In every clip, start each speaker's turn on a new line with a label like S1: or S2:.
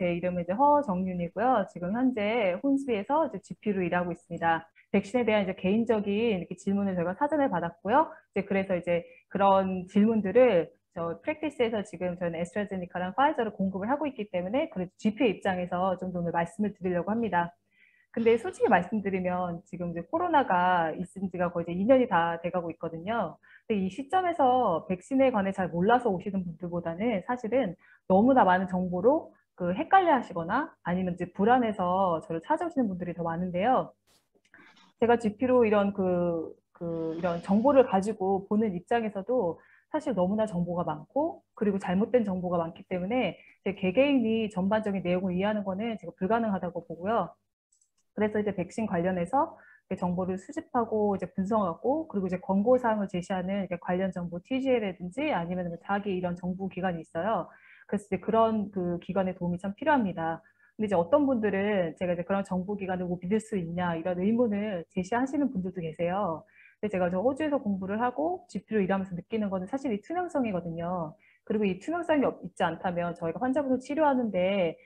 S1: 제 이름은 이제 허정윤이고요. 지금 현재 혼수에서 이제 GP로 일하고 있습니다. 백신에 대한 이제 개인적인 이렇게 질문을 저희가 사전에 받았고요. 이제 그래서 이제 그런 질문들을 저 프랙티스에서 지금 저희는 에스트라제네카랑 파이저를 공급을 하고 있기 때문에 그래도 GP의 입장에서 좀 더 오늘 말씀을 드리려고 합니다. 근데 솔직히 말씀드리면 지금 이제 코로나가 있은 지가 거의 이제 2년이 다 돼가고 있거든요. 근데 이 시점에서 백신에 관해 잘 몰라서 오시는 분들보다는 사실은 너무나 많은 정보로 그 헷갈려 하시거나 아니면 이제 불안해서 저를 찾아오시는 분들이 더 많은데요. 제가 GP로 이런 이런 정보를 가지고 보는 입장에서도 사실 너무나 정보가 많고 그리고 잘못된 정보가 많기 때문에 제 개개인이 전반적인 내용을 이해하는 거는 제가 불가능하다고 보고요. 그래서 이제 백신 관련해서 정보를 수집하고 이제 분석하고 그리고 이제 권고 사항을 제시하는 관련 정보 TGA라든지 아니면 뭐 자기 이런 정부 기관이 있어요. 그래서 이제 그런 그 기관의 도움이 참 필요합니다. 근데 이제 어떤 분들은 제가 이제 그런 정부 기관을 뭐 믿을 수 있냐 이런 의문을 제시하시는 분들도 계세요. 근데 제가 저 호주에서 공부를 하고 GP로 일하면서 느끼는 거는 사실 이 투명성이거든요. 그리고 이 투명성이 있지 않다면 저희가 환자분을 치료하는데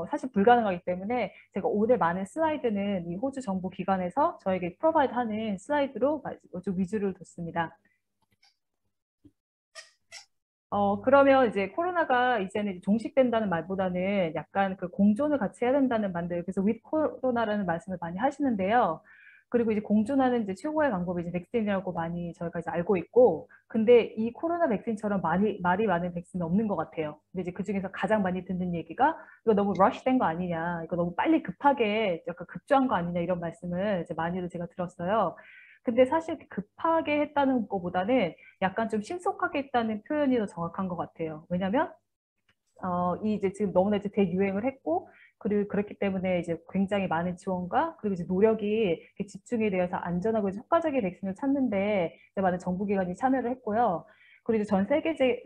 S1: 사실 불가능하기 때문에 제가 오늘 많은 슬라이드는 이 호주 정부 기관에서 저에게 프로바이드 하는 슬라이드로 좀 위주를 뒀습니다. 그러면 이제 코로나가 이제는 종식된다는 말보다는 약간 그 공존을 같이 해야 된다는 말들, 그래서 with 코로나라는 말씀을 많이 하시는데요. 그리고 이제 공존하는 이제 최고의 방법이 이제 백신이라고 많이 저희가 이제 알고 있고, 근데 이 코로나 백신처럼 말이 많은 백신은 없는 것 같아요. 근데 이제 그 중에서 가장 많이 듣는 얘기가 이거 너무 러시된 거 아니냐, 이거 너무 빨리 급하게 약간 급조한 거 아니냐 이런 말씀을 이제 많이들 제가 들었어요. 근데 사실 급하게 했다는 것보다는 약간 좀 신속하게 했다는 표현이 더 정확한 것 같아요. 왜냐면 이 이제 지금 너무나 이제 대유행을 했고 그리고 그렇기 때문에 이제 굉장히 많은 지원과 그리고 이제 노력이 이렇게 집중이 되어서 안전하고 이제 효과적인 백신을 찾는데 이제 많은 정부기관이 참여를 했고요. 그리고 이제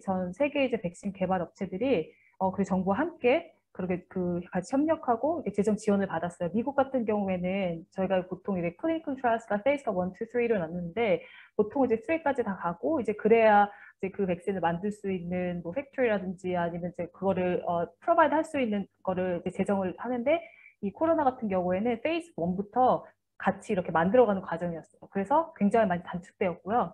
S1: 전 세계 이제 백신 개발 업체들이 그 정부와 함께 그렇게 같이 협력하고 재정 지원을 받았어요. 미국 같은 경우에는 저희가 보통 이제 클리니컬 트라이얼스가 페이스가 1, 2, 3로 나누는데 보통 이제 3까지 다 가고 이제 그래야 이제 그 백신을 만들 수 있는 뭐 팩토리라든지 아니면 이제 그거를 프로바이드 할 수 있는 거를 이제 제정을 하는데 이 코로나 같은 경우에는 페이스 1부터 같이 이렇게 만들어가는 과정이었어요. 그래서 굉장히 많이 단축되었고요.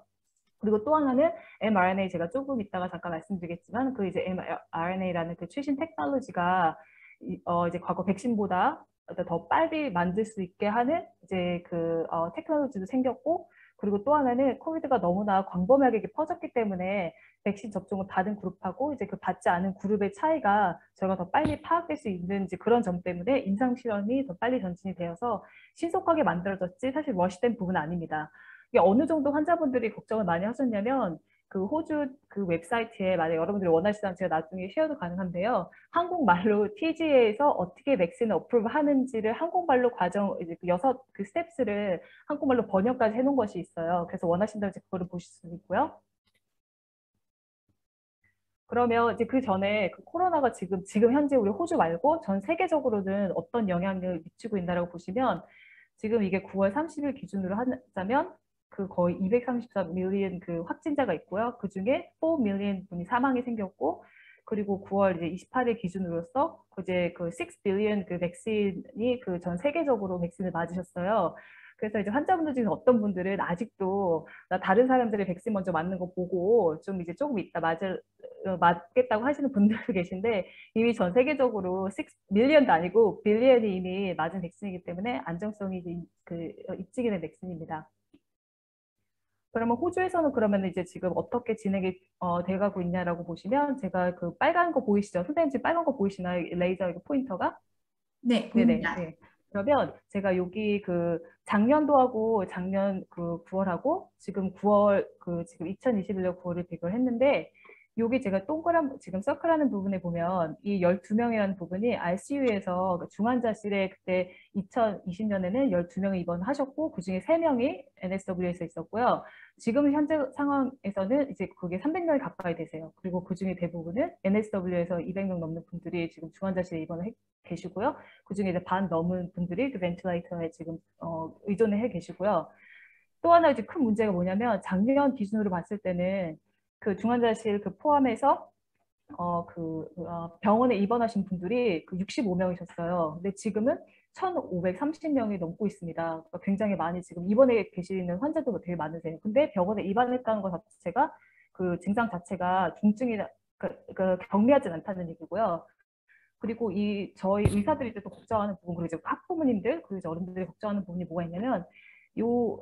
S1: 그리고 또 하나는 mRNA 제가 조금 이따가 잠깐 말씀드리겠지만 그 이제 mRNA라는 그 최신 테크놀로지가 이제 과거 백신보다 더 빨리 만들 수 있게 하는 이제 테크놀로지도 생겼고 그리고 또 하나는 코비드가 너무나 광범위하게 퍼졌기 때문에 백신 접종을 받은 그룹하고 이제 그 받지 않은 그룹의 차이가 저희가 더 빨리 파악될 수 있는지 그런 점 때문에 임상 실험이 더 빨리 전진이 되어서 신속하게 만들어졌지 사실 러시된 부분은 아닙니다. 이게 어느 정도 환자분들이 걱정을 많이 하셨냐면 그 호주 그 웹사이트에 만약 여러분들이 원하시다면 제가 나중에 쉐어도 가능한데요. 한국말로 TGA에서 어떻게 백신을 어프로브 하는지를 한국말로 이제 그 6그 스텝스를 한국말로 번역까지 해놓은 것이 있어요. 그래서 원하신다면 그거를 보실 수 있고요. 그러면 이제 그 전에 그 코로나가 지금 현재 우리 호주 말고 전 세계적으로는 어떤 영향을 미치고 있나라고 보시면 지금 이게 9월 30일 기준으로 하자면 그 거의 234 밀리언 그 확진자가 있고요. 그 중에 4 밀리언 분이 사망이 생겼고 그리고 9월 이제 28일 기준으로서 이제 그 6 빌리언 그 백신이 그 전 세계적으로 백신을 맞으셨어요. 그래서 이제 환자분들 중에 어떤 분들은 아직도 나 다른 사람들의 백신 먼저 맞는 거 보고 좀 이제 조금 있다 맞겠다고 하시는 분들도 계신데 이미 전 세계적으로 6 밀리언도 아니고 빌리언이 이미 맞은 백신이기 때문에 안정성이 입증이 된 백신입니다. 그러면 호주에서는 그러면 이제 지금 어떻게 진행이 돼가고 있냐라고 보시면 제가 그 빨간 거 보이시죠? 선생님 지금 빨간 거 보이시나요? 레이저 이거 포인터가?
S2: 네,
S1: 네네.
S2: 보입니다.
S1: 네. 그러면 제가 여기 그 작년도하고 작년 그 9월하고 지금 9월 지금 2021년 9월을 비교를 했는데 여기 제가 동그란 지금 서클하는 부분에 보면 이 12명이라는 부분이 RCU에서 중환자실에 그때 2020년에는 12명이 입원하셨고 그중에 3명이 NSW에서 있었고요. 지금 현재 상황에서는 이제 그게 300명이 가까이 되세요. 그리고 그중에 대부분은 NSW에서 200명 넘는 분들이 지금 중환자실에 입원을 계시고요. 그중에 이제 반 넘은 분들이 그 벤틸레이터에 지금 의존을 해 계시고요. 또 하나 이제 큰 문제가 뭐냐면 작년 기준으로 봤을 때는 그 중환자실 그 포함해서 병원에 입원하신 분들이 그 65명이셨어요. 근데 지금은 1,530명이 넘고 있습니다. 그러니까 굉장히 많이 지금 입원해 계시는 환자도 되게 많으세요. 근데 병원에 입원했다는 것 자체가 그 증상 자체가 중증이나 경미하진 않다는 얘기고요. 그리고 저희 의사들이 또 걱정하는 부분, 그리고 이제 학부모님들, 그리고 이제 어른들이 걱정하는 부분이 뭐가 있냐면, 요,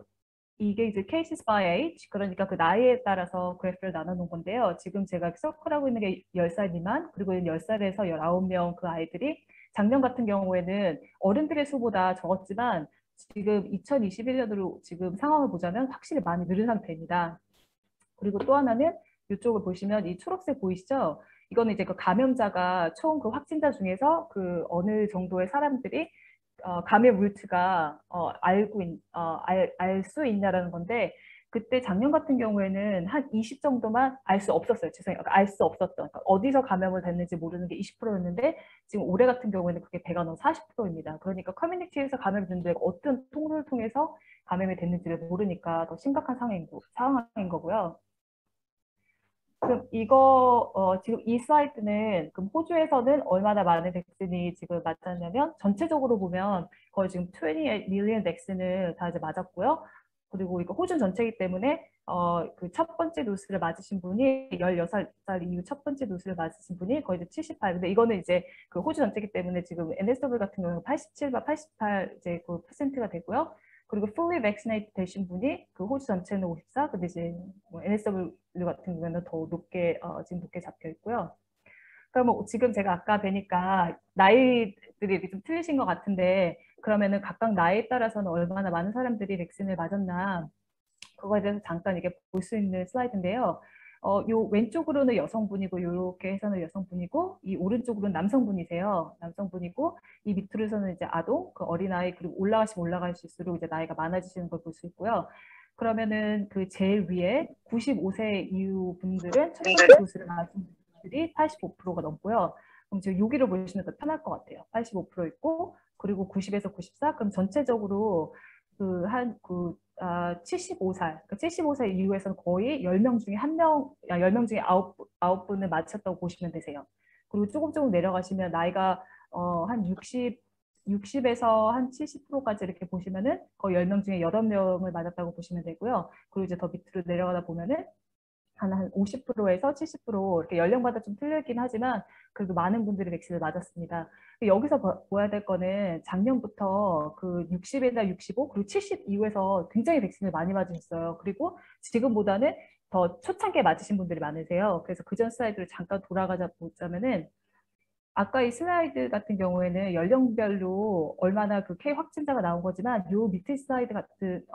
S1: 이게 이제 cases by age, 그러니까 그 나이에 따라서 그래프를 나눠놓은 건데요. 지금 제가 서클하고 있는 게 10살 미만, 그리고 10살에서 19명 그 아이들이 작년 같은 경우에는 어른들의 수보다 적었지만 지금 2021년으로 지금 상황을 보자면 확실히 많이 늘은 상태입니다. 그리고 또 하나는 이쪽을 보시면 이 초록색 보이시죠? 이거는 이제 그 감염자가 총 그 확진자 중에서 그 어느 정도의 사람들이 감염 루트가 알 수 있냐라는 건데 그때 작년 같은 경우에는 한 20 정도만 알 수 없었어요. 죄송해요. 알 수 없었던 그러니까 어디서 감염을 됐는지 모르는 게 20%였는데 지금 올해 같은 경우에는 그게 배가 넘어 40%입니다. 그러니까 커뮤니티에서 감염된들 어떤 통로를 통해서 감염이 됐는지를 모르니까 더 심각한 상황인 거고요. 그럼 지금 이 슬라이드는 그럼 호주에서는 얼마나 많은 백신이 지금 맞았냐면 전체적으로 보면 거의 지금 28 million 백신을 다 이제 맞았고요. 그리고 이거 호주 전체이기 때문에 그 첫 번째 도수를 맞으신 분이 16살 이후 첫 번째 도수를 맞으신 분이 거의 이제 78. 근데 이거는 이제 그 호주 전체이기 때문에 지금 NSW 같은 경우는 87과 88 이제 그 퍼센트가 되고요. 그리고 fully vaccinated 되신 분이 그 호주 전체는 54, 근데 이제 뭐 NSW 같은 경우는 더 높게 지금 높게 잡혀 있고요. 그러면 지금 제가 아까 뵈니까 나이들이 좀 틀리신 것 같은데 그러면은 각각 나이에 따라서는 얼마나 많은 사람들이 백신을 맞았나 그거에 대해서 잠깐 이게 볼 수 있는 슬라이드인데요. 요 왼쪽으로는 여성분이고 요렇게 해서는 여성분이고 이 오른쪽으로는 남성분이세요. 남성분이고 이 밑으로서는 이제 아동, 그 어린아이 그리고 올라가실수록 이제 나이가 많아지시는 걸 볼 수 있고요. 그러면은 그 제일 위에 95세 이후 분들은 첫 번째 도수를 맞은 분들이 85%가 넘고요. 그럼 지금 여기를 보시면 더 편할 것 같아요. 85% 있고 그리고 90에서 94 그럼 전체적으로 75살, 75세 이후에서는 거의 10명 중에 1명, 10명 중에 9분을 맞췄다고 보시면 되세요. 그리고 조금 내려가시면 나이가 한 60에서 한 70%까지 이렇게 보시면은 거의 10명 중에 8명을 맞았다고 보시면 되고요. 그리고 이제 더 밑으로 내려가다 보면은 한 50%에서 70% 이렇게 연령마다 좀 틀리긴 하지만 그래도 많은 분들이 백신을 맞았습니다. 여기서 보아야 될 거는 작년부터 그 60이나 65 그리고 70 이후에서 굉장히 백신을 많이 맞으셨어요. 그리고 지금보다는 더 초창기에 맞으신 분들이 많으세요. 그래서 그전 슬라이드를 잠깐 돌아가자 보자면은 아까 이 슬라이드 같은 경우에는 연령별로 얼마나 그 K 확진자가 나온 거지만 요 밑에 슬라이드 같은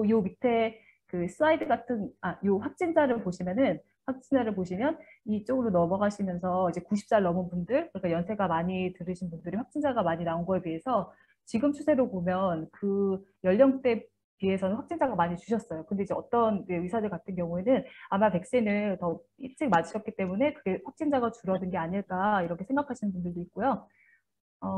S1: 요 밑에 그 슬라이드 같은 요 확진자를 보시면 이쪽으로 넘어가시면서 이제 90살 넘은 분들 그러니까 연세가 많이 들으신 분들이 확진자가 많이 나온 거에 비해서 지금 추세로 보면 그 연령대 비해서는 확진자가 많이 주셨어요. 근데 이제 어떤 의사들 같은 경우에는 아마 백신을 더 일찍 맞으셨기 때문에 그게 확진자가 줄어든 게 아닐까 이렇게 생각하시는 분들도 있고요.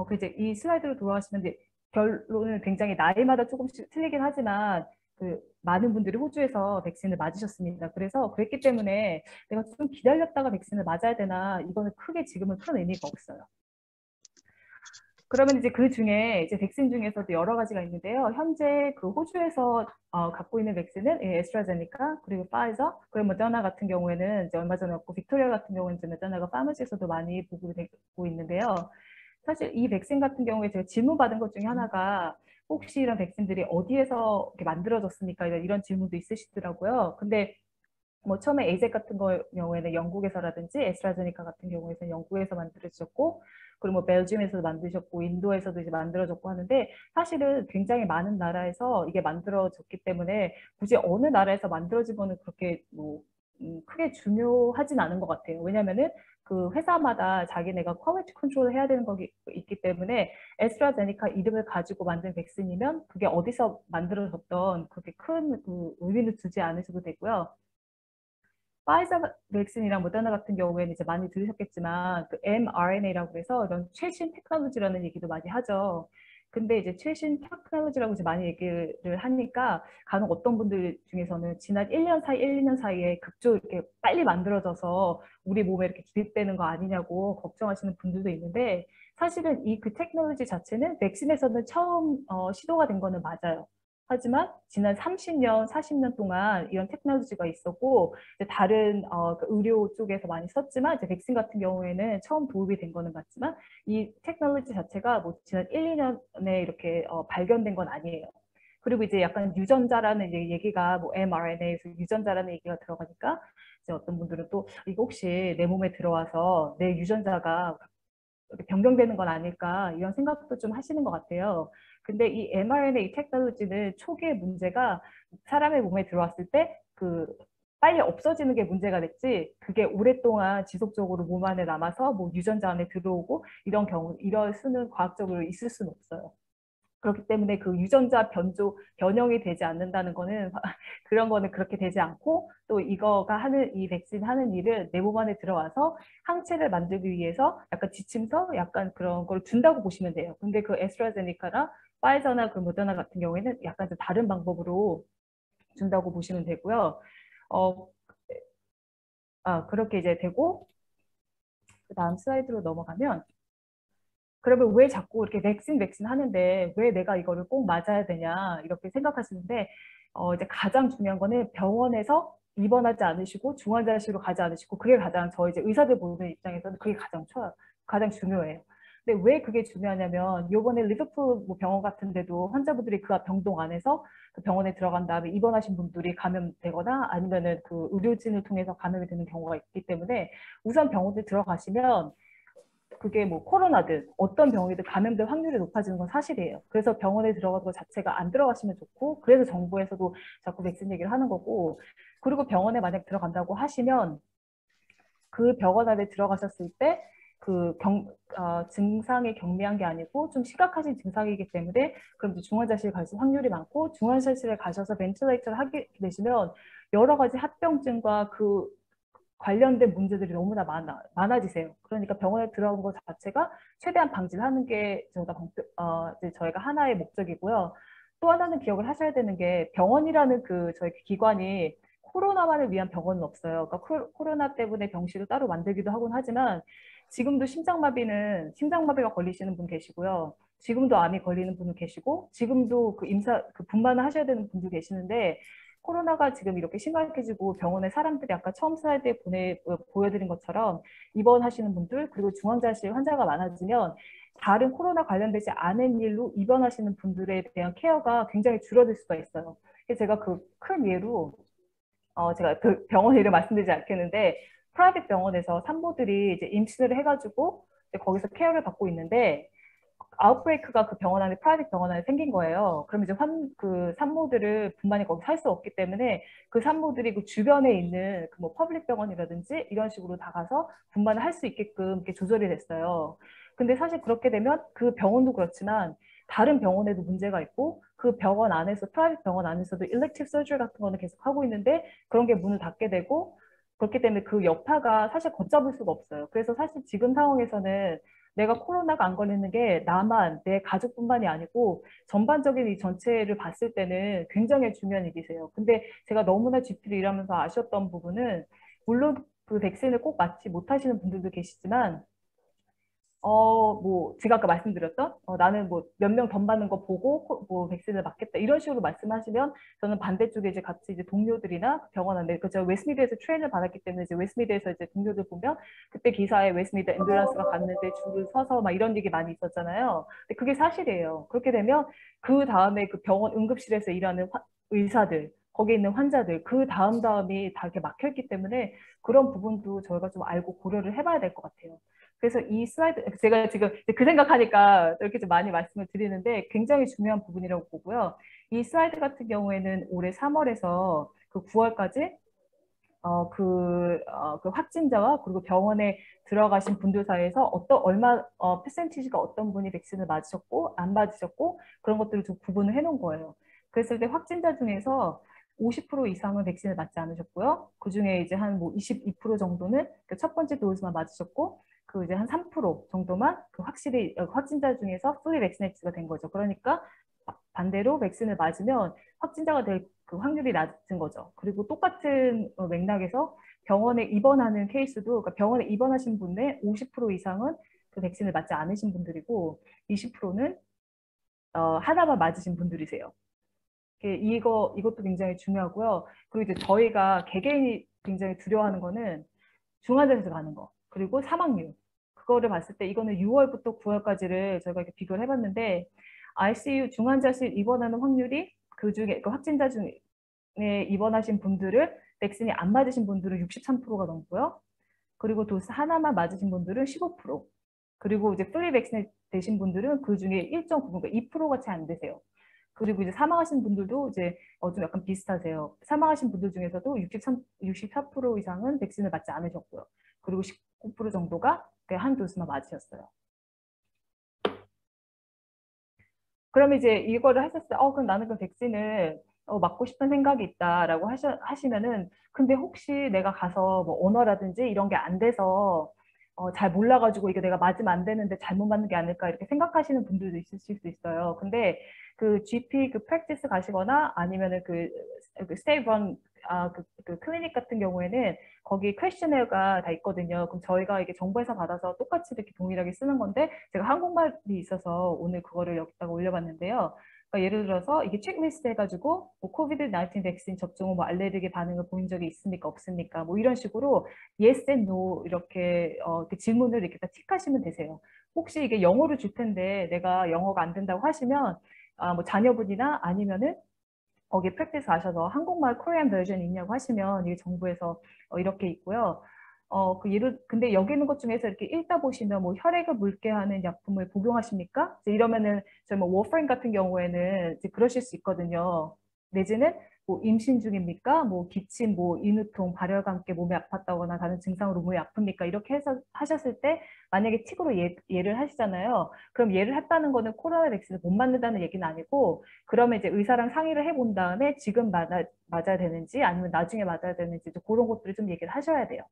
S1: 그 이제 이 슬라이드로 돌아가시면 이제 결론은 굉장히 나이마다 조금씩 틀리긴 하지만 그 많은 분들이 호주에서 백신을 맞으셨습니다. 그래서 그랬기 때문에 내가 좀 기다렸다가 백신을 맞아야 되나 이거는 크게 지금은 큰 의미가 없어요. 그러면 이제 그 중에 이제 백신 중에서도 여러 가지가 있는데요. 현재 그 호주에서 갖고 있는 백신은 에스트라제네카 그리고 파이저 그리고 모더나 같은 경우에는 이제 얼마 전에 없고 빅토리아 같은 경우는 이제 모더나가 파마시에서도 많이 보고되고 있는데요. 사실 이 백신 같은 경우에 제가 질문 받은 것 중에 하나가 혹시 이런 백신들이 어디에서 이렇게 만들어졌습니까? 이런 질문도 있으시더라고요. 근데 뭐 처음에 에이젝 같은 경우에는 영국에서라든지 에스트라제네카 같은 경우에는 영국에서 만들어졌고 그리고 뭐 벨지움에서도 만드셨고 인도에서도 이제 만들어졌고 하는데 사실은 굉장히 많은 나라에서 이게 만들어졌기 때문에 굳이 어느 나라에서 만들어진 거는 그렇게 뭐 크게 중요하진 않은 것 같아요. 왜냐면은 그 회사마다 자기네가 퀄리티 컨트롤을 해야 되는 거기 있기 때문에 에스트라제네카 이름을 가지고 만든 백신이면 그게 어디서 만들어졌던 그렇게 큰 그 의미를 두지 않으셔도 되고요. 파이자 백신이랑 모더나 같은 경우에는 이제 많이 들으셨겠지만 그 mRNA라고 해서 이런 최신 테크놀로지라는 얘기도 많이 하죠. 근데 이제 최신 테크놀로지라고 이제 많이 얘기를 하니까 간혹 어떤 분들 중에서는 지난 1년 사이, 1, 2년 사이에 급조 이렇게 빨리 만들어져서 우리 몸에 이렇게 기입되는 거 아니냐고 걱정하시는 분들도 있는데 사실은 이 그 테크놀로지 자체는 백신에서는 처음 시도가 된 거는 맞아요. 하지만 지난 30년, 40년 동안 이런 테크놀로지가 있었고 이제 다른 그 의료 쪽에서 많이 썼지만 이제 백신 같은 경우에는 처음 도입이 된 거는 맞지만 이 테크놀로지 자체가 뭐 지난 1, 2년에 이렇게 발견된 건 아니에요. 그리고 이제 약간 유전자라는 얘기가 뭐 mRNA에서 유전자라는 얘기가 들어가니까 이제 어떤 분들은 또 이거 혹시 내 몸에 들어와서 내 유전자가 변경되는 건 아닐까 이런 생각도 좀 하시는 것 같아요. 근데 이 mRNA 테크놀로지는 초기의 문제가 사람의 몸에 들어왔을 때 그 빨리 없어지는 게 문제가 됐지 그게 오랫동안 지속적으로 몸 안에 남아서 뭐 유전자 안에 들어오고 이런 경우 이럴 수는 과학적으로 있을 수는 없어요. 그렇기 때문에 그 유전자 변형이 되지 않는다는 거는 그런 거는 그렇게 되지 않고 또 이거가 하는 이 백신 하는 일을 내 몸 안에 들어와서 항체를 만들기 위해서 약간 지침서 약간 그런 걸 준다고 보시면 돼요. 근데 그 에스트라제네카나 파이저나 그 모더나 같은 경우에는 약간 좀 다른 방법으로 준다고 보시면 되고요. 어, 그렇게 이제 되고 그 다음 슬라이드로 넘어가면 그러면 왜 자꾸 이렇게 백신 하는데 왜 내가 이거를 꼭 맞아야 되냐 이렇게 생각하시는데 이제 가장 중요한 거는 병원에서 입원하지 않으시고 중환자실로 가지 않으시고 그게 가장 저 이제 의사들 보는 입장에서는 그게 가장 중요해요. 근데 왜 그게 중요하냐면 요번에 리버풀 뭐 병원 같은 데도 환자분들이 그 병동 안에서 그 병원에 들어간 다음에 입원하신 분들이 감염되거나 아니면은 그 의료진을 통해서 감염이 되는 경우가 있기 때문에 우선 병원에 들어가시면 그게 뭐 코로나든 어떤 병이든 감염될 확률이 높아지는 건 사실이에요. 그래서 병원에 들어가는 것 자체가 안 들어가시면 좋고 그래서 정부에서도 자꾸 백신 얘기를 하는 거고 그리고 병원에 만약 들어간다고 하시면 그 병원 안에 들어가셨을 때 증상이 경미한 게 아니고 좀 심각하신 증상이기 때문에 그럼 이제 중환자실 가실 확률이 많고 중환자실에 가셔서 벤틸레이터를 하게 되시면 여러 가지 합병증과 그 관련된 문제들이 너무나 많아지세요. 그러니까 병원에 들어간 것 자체가 최대한 방지를 하는 게 이제 저희가 하나의 목적이고요. 또 하나는 기억을 하셔야 되는 게 병원이라는 그 저희 기관이 코로나만을 위한 병원은 없어요. 그러니까 코로나 때문에 병실을 따로 만들기도 하곤 하지만 지금도 심장마비가 걸리시는 분 계시고요. 지금도 암이 걸리는 분 계시고 지금도 그 분만을 하셔야 되는 분도 계시는데 코로나가 지금 이렇게 심각해지고 병원에 사람들이 아까 처음 슬라이드에 보여드린 것처럼 입원하시는 분들 그리고 중환자실 환자가 많아지면 다른 코로나 관련되지 않은 일로 입원하시는 분들에 대한 케어가 굉장히 줄어들 수가 있어요. 그래서 제가 그 큰 예로 제가 그 병원 이름 말씀드리지 않겠는데 프라이빗 병원에서 산모들이 이제 임신을 해가지고 이제 거기서 케어를 받고 있는데 아웃브레이크가 그 병원 안에 프라이빗 병원 안에 생긴 거예요. 그럼 이제 그 산모들을 분만이 거기 살 수 없기 때문에 그 산모들이 그 주변에 있는 그 뭐 퍼블릭 병원이라든지 이런 식으로 다 가서 분만을 할 수 있게끔 이렇게 조절이 됐어요. 근데 사실 그렇게 되면 그 병원도 그렇지만 다른 병원에도 문제가 있고 그 병원 안에서 프라이빗 병원 안에서도 일렉티브 서저리 같은 거는 계속 하고 있는데 그런 게 문을 닫게 되고 그렇기 때문에 그 여파가 사실 걷잡을 수가 없어요. 그래서 사실 지금 상황에서는 내가 코로나가 안 걸리는 게 나만 내 가족뿐만이 아니고 전반적인 이 전체를 봤을 때는 굉장히 중요한 일이세요. 근데 제가 너무나 GP로 일하면서 아쉬웠던 부분은 물론 그 백신을 꼭 맞지 못하시는 분들도 계시지만 뭐, 제가 아까 말씀드렸던, 나는 뭐, 몇 명 덤 받는 거 보고, 뭐, 백신을 맞겠다. 이런 식으로 말씀하시면, 저는 반대쪽에 이제 같이 이제 동료들이나 병원 안에, 그, 제가 웨스트미드에서 트레이닝을 받았기 때문에, 이제 웨스트미드에서 이제 동료들 보면, 그때 기사에 웨스트미드 앰뷸런스가 갔는데 줄을 서서 막 이런 얘기 많이 있었잖아요. 근데 그게 사실이에요. 그렇게 되면, 그 다음에 그 병원 응급실에서 일하는 의사들, 거기 있는 환자들, 그 다음이 다 이렇게 막혀있기 때문에, 그런 부분도 저희가 좀 알고 고려를 해봐야 될 것 같아요. 그래서 이 슬라이드, 제가 지금 그 생각하니까 이렇게 좀 많이 말씀을 드리는데 굉장히 중요한 부분이라고 보고요. 이 슬라이드 같은 경우에는 올해 3월에서 그 9월까지 그 확진자와 그리고 병원에 들어가신 분들 사이에서 퍼센티지가 어떤 분이 백신을 맞으셨고 안 맞으셨고 그런 것들을 좀 구분을 해놓은 거예요. 그랬을 때 확진자 중에서 50% 이상은 백신을 맞지 않으셨고요. 그 중에 이제 한 뭐 22% 정도는 그 첫 번째 도즈만 맞으셨고 그 이제 한 3% 정도만 그 확실히 확진자 중에서 fully vaccinated가 된 거죠. 그러니까 반대로 백신을 맞으면 확진자가 될 그 확률이 낮은 거죠. 그리고 똑같은 맥락에서 병원에 입원하는 케이스도 그러니까 병원에 입원하신 분의 50% 이상은 그 백신을 맞지 않으신 분들이고 20%는 하나만 맞으신 분들이세요. 이것도 굉장히 중요하고요. 그리고 이제 저희가 개개인이 굉장히 두려워하는 거는 중환자실에서 가는 거. 그리고 사망률. 그거를 봤을 때 이거는 6월부터 9월까지를 저희가 이렇게 비교를 해봤는데 ICU 중환자실 입원하는 확률이 그중에 그 확진자 중에 입원하신 분들을 백신이 안 맞으신 분들은 63%가 넘고요. 그리고 도스 하나만 맞으신 분들은 15%. 그리고 이제 프리 백신 되신 분들은 그 중에 1.9, 그러니까 2%가 채 안 되세요. 그리고 이제 사망하신 분들도 이제 좀 약간 비슷하세요. 사망하신 분들 중에서도 64% 이상은 백신을 맞지 않으셨고요. 그리고 19% 정도가 한 도스만 맞으셨어요. 그러면 이제 이거를 하셨을 때, 그럼 나는 그 백신을 맞고 싶은 생각이 있다라고 하시면은, 근데 혹시 내가 가서 뭐 언어라든지 이런 게 안 돼서 잘 몰라가지고 이게 내가 맞으면 안 되는데 잘못 맞는 게 아닐까 이렇게 생각하시는 분들도 있으실 수 있어요. 근데 그 GP 그 프랙티스 가시거나 아니면은 그 스테이번 그 클리닉 같은 경우에는 거기 퀘스처네어가 다 있거든요. 그럼 저희가 이게 정부에서 받아서 똑같이 이렇게 동일하게 쓰는 건데 제가 한국말이 있어서 오늘 그거를 여기다가 올려봤는데요. 그러니까 예를 들어서 이게 체크리스트 해가지고 뭐 코비드 19 백신 접종 후 뭐 알레르기 반응을 보인 적이 있습니까 없습니까 뭐 이런 식으로 yes and no 이렇게 질문을 이렇게 다 틱하시면 되세요. 혹시 이게 영어를 줄 텐데 내가 영어가 안 된다고 하시면 뭐 자녀분이나 아니면은 거기 프랙티스 가셔서 한국말 코리안 버전 있냐고 하시면 이게 정부에서 이렇게 있고요. 근데 여기 있는 것 중에서 이렇게 읽다 보시면 뭐 혈액을 묽게 하는 약품을 복용하십니까? 이제 이러면은 저희 뭐 워프린 같은 경우에는 이제 그러실 수 있거든요. 내지는 뭐 임신 중입니까? 뭐 기침, 뭐 인후통, 발열과 함께 몸이 아팠다거나 다른 증상으로 몸이 아픕니까? 이렇게 해서 하셨을 때 만약에 틱으로 예를 하시잖아요. 그럼 예를 했다는 거는 코로나 백신을 못 맞는다는 얘기는 아니고 그러면 이제 의사랑 상의를 해본 다음에 지금 맞아야 되는지 아니면 나중에 맞아야 되는지 그런 것들을 좀 얘기를 하셔야 돼요.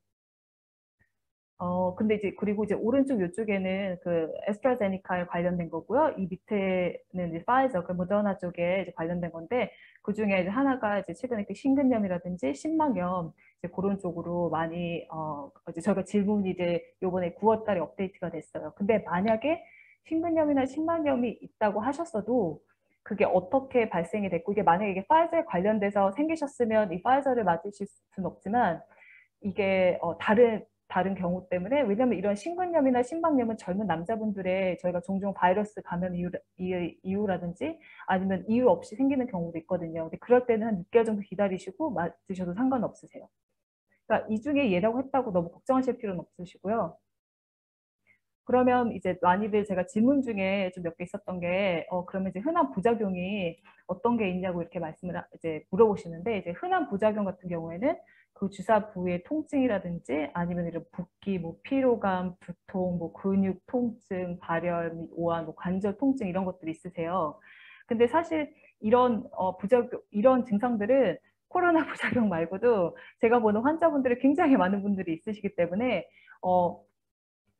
S1: 근데 이제, 그리고 이제 오른쪽 이쪽에는 그 에스트라제니카에 관련된 거고요. 이 밑에는 이제 파이저, 그 모더나 쪽에 이제 관련된 건데, 그 중에 이제 하나가 이제 최근에 그 심근염이라든지 심막염, 이제 그런 쪽으로 많이, 이제 저희가 질문이 이제 요번에 9월 달에 업데이트가 됐어요. 근데 만약에 심근염이나 심막염이 있다고 하셨어도, 그게 어떻게 발생이 됐고, 이게 만약에 이게 파이저에 관련돼서 생기셨으면 이 파이저를 맞으실 수는 없지만, 이게 다른 경우 때문에 왜냐하면 이런 심근염이나 심막염은 젊은 남자분들의 저희가 종종 바이러스 감염 이유라든지 아니면 이유 없이 생기는 경우도 있거든요. 근데 그럴 때는 한 6개월 정도 기다리시고 맞으셔도 상관없으세요. 그러니까 이 중에 얘라고 했다고 너무 걱정하실 필요는 없으시고요. 그러면 이제 많이들 제가 질문 중에 좀 몇 개 있었던 게, 그러면 이제 흔한 부작용이 어떤 게 있냐고 이렇게 이제 물어보시는데, 이제 흔한 부작용 같은 경우에는 그 주사 부위의 통증이라든지 아니면 이런 붓기, 뭐 피로감, 두통, 뭐 근육 통증, 발열 및 오한, 뭐 관절 통증 이런 것들이 있으세요. 근데 사실 이런 이런 증상들은 코로나 부작용 말고도 제가 보는 환자분들이 굉장히 많은 분들이 있으시기 때문에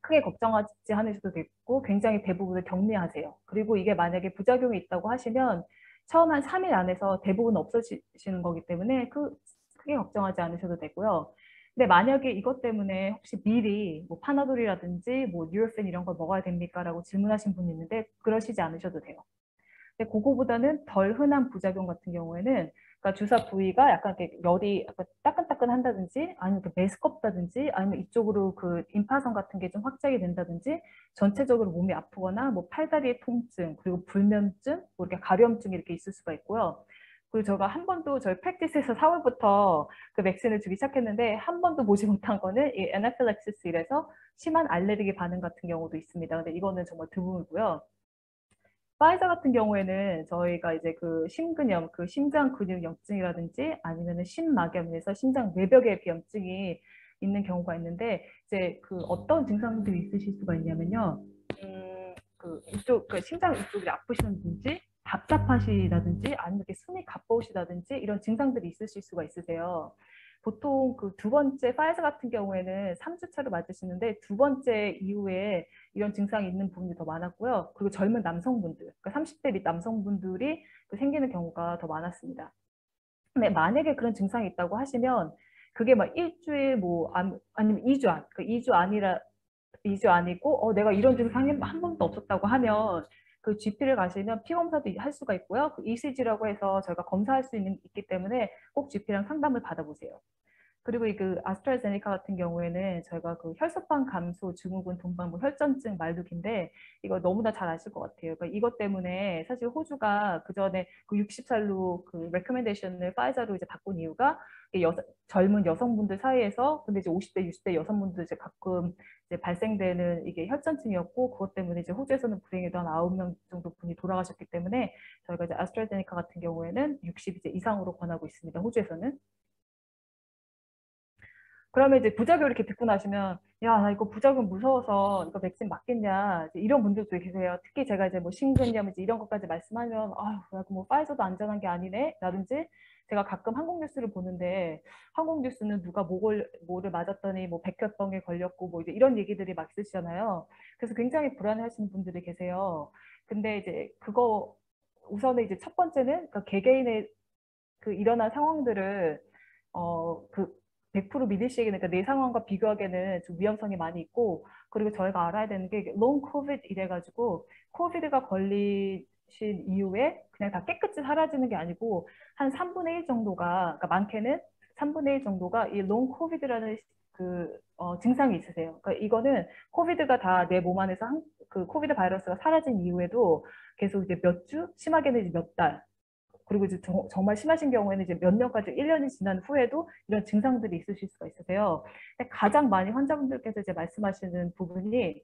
S1: 크게 걱정하지 않으셔도 되고 굉장히 대부분을 격리하세요. 그리고 이게 만약에 부작용이 있다고 하시면 처음 한 3일 안에서 대부분 없어지시는 거기 때문에 크게 걱정하지 않으셔도 되고요. 근데 만약에 이것 때문에 혹시 미리 뭐 파나돌이라든지 뭐 뉴로펜 이런 걸 먹어야 됩니까? 라고 질문하신 분이 있는데 그러시지 않으셔도 돼요. 근데 그거보다는 덜 흔한 부작용 같은 경우에는 그러니까 주사 부위가 약간 이렇게 열이 약간 따끈따끈 한다든지 아니면 메스껍다든지 아니면 이쪽으로 그 임파선 같은 게 좀 확장이 된다든지 전체적으로 몸이 아프거나 뭐 팔다리의 통증 그리고 불면증 뭐 이렇게 가려움증이 이렇게 있을 수가 있고요. 그리고 제가 한 번도 저희 프랙티스에서 4월부터 그 백신을 주기 시작했는데 한 번도 보지 못한 거는 이 애나필렉시스 이래서 심한 알레르기 반응 같은 경우도 있습니다. 근데 이거는 정말 드물고요. 파이자 같은 경우에는 저희가 이제 그 심근염, 그 심장 근육 염증이라든지 아니면은 심막염에서 심장 외벽에 비염증이 있는 경우가 있는데 이제 그 어떤 증상들이 있으실 수가 있냐면요. 그 심장 이쪽이 아프시다든지 답답하시다든지 아니면 이렇게 숨이 가빠오시다든지 이런 증상들이 있으실 수가 있으세요. 보통 그 두 번째 파이자 같은 경우에는 3주차로 맞으시는데 두 번째 이후에 이런 증상이 있는 부분이 더 많았고요. 그리고 젊은 남성분들, 그러니까 30대 밑 남성분들이 생기는 경우가 더 많았습니다. 근데 만약에 그런 증상이 있다고 하시면 그게 막 일주일 뭐 아니면 2주 안, 그 2주 아니라 2주 아니고 내가 이런 증상이 한 번도 없었다고 하면 그 GP를 가시면 피 검사도 할 수가 있고요. 그 ECG라고 해서 저희가 검사할 수 있기 때문에 꼭 GP랑 상담을 받아보세요. 그리고 이 그 아스트라제네카 같은 경우에는 저희가 그 혈소판 감소, 증후군, 동반부 혈전증 말뚝인데 이거 너무나 잘 아실 것 같아요. 그러니까 이것 때문에 사실 호주가 그 전에 그 60살로 그 레커멘데이션을 파이자로 이제 바꾼 이유가 젊은 여성분들 사이에서 근데 이제 50대, 60대 여성분들 이제 가끔 이제 발생되는 이게 혈전증이었고 그것 때문에 이제 호주에서는 불행히도 한 9명 정도 분이 돌아가셨기 때문에 저희가 이제 아스트라제네카 같은 경우에는 60 이제 이상으로 권하고 있습니다. 호주에서는. 그러면 이제 부작용 이렇게 듣고 나시면 야, 나 이거 부작용 무서워서 이거 백신 맞겠냐 이런 분들도 계세요. 특히 제가 이제 뭐 심근염 이제 이런 것까지 말씀하면 아유, 뭐 파이저도 안전한 게 아니네 라든지 제가 가끔 한국 뉴스를 보는데 한국 뉴스는 누가 뭐를 맞았더니 뭐 백혈병에 걸렸고 뭐 이제 이런 얘기들이 막 있으시잖아요. 그래서 굉장히 불안해하시는 분들이 계세요. 근데 이제 그거 우선은 이제 첫 번째는 그 개개인의 그 일어난 상황들을 그 100% 믿으시기에는 그러니까 내 상황과 비교하기에는 좀 위험성이 많이 있고 그리고 저희가 알아야 되는 게 롱 코비드 이래가지고 코비드가 걸리신 이후에 그냥 다 깨끗이 사라지는 게 아니고 한 3분의 1 정도가 그러니까 많게는 3분의 1 정도가 이 롱 코비드라는 증상이 있으세요. 그러니까 이거는 코비드가 다 내 몸 안에서 그 코비드 바이러스가 사라진 이후에도 계속 이제 몇 주, 심하게는 이제 몇 달, 그리고 이제 정말 심하신 경우에는 이제 몇 년까지 1년이 지난 후에도 이런 증상들이 있으실 수가 있으세요. 근데 가장 많이 환자분들께서 이제 말씀하시는 부분이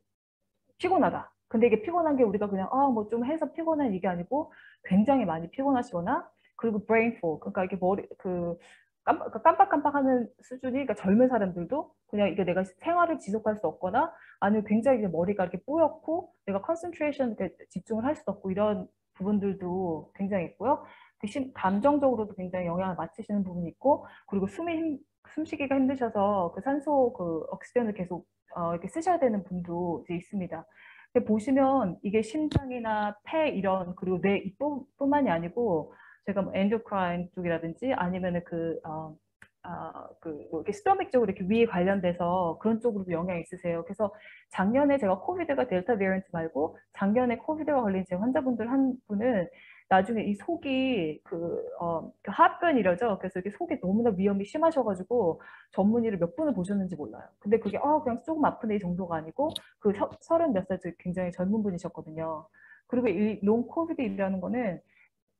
S1: 피곤하다. 근데 이게 피곤한 게 우리가 그냥 뭐 좀 해서 피곤한 이게 아니고 굉장히 많이 피곤하시거나 그리고 brain fog 그러니까 이게 머리 깜빡깜빡하는 수준이 그러니까 젊은 사람들도 그냥 이게 내가 생활을 지속할 수 없거나 아니면 굉장히 머리가 이렇게 뿌옇고 내가 컨센트레이션 집중을 할 수 없고 이런 부분들도 굉장히 있고요. 감정적으로도 굉장히 영향을 미치시는 부분이 있고 그리고 숨쉬기가 힘드셔서 그 산소 그 옥시전을 계속 이렇게 쓰셔야 되는 분도 이제 있습니다. 근데 보시면 이게 심장이나 폐 이런 그리고 뇌 이뿐만이 아니고 제가 뭐 엔도크라인 쪽이라든지 아니면은 뭐 이렇게 스토믹 쪽으로 이렇게 위에 관련돼서 그런 쪽으로도 영향이 있으세요. 그래서 작년에 제가 코비드가 델타 베리언트 말고 작년에 코비드가 걸린 제 환자분들 한 분은 나중에 이 속이 그 하변 이러죠. 그래서 이게 속이 너무나 위험이 심하셔가지고 전문의를 몇 분을 보셨는지 몰라요. 근데 그게 그냥 조금 아프네 이 정도가 아니고 그 30몇 살 굉장히 젊은 분이셨거든요. 그리고 이 롱 코비드라는 거는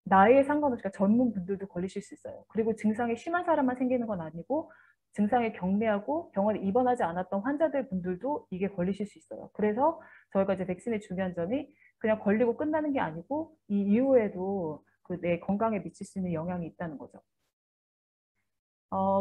S1: 나이에 상관없이 젊은 분들도 걸리실 수 있어요. 그리고 증상이 심한 사람만 생기는 건 아니고 증상이 경미하고 병원에 입원하지 않았던 환자들 분들도 이게 걸리실 수 있어요. 그래서 저희가 이제 백신의 중요한 점이 그냥 걸리고 끝나는 게 아니고 이 이후에도 그 내 건강에 미칠 수 있는 영향이 있다는 거죠.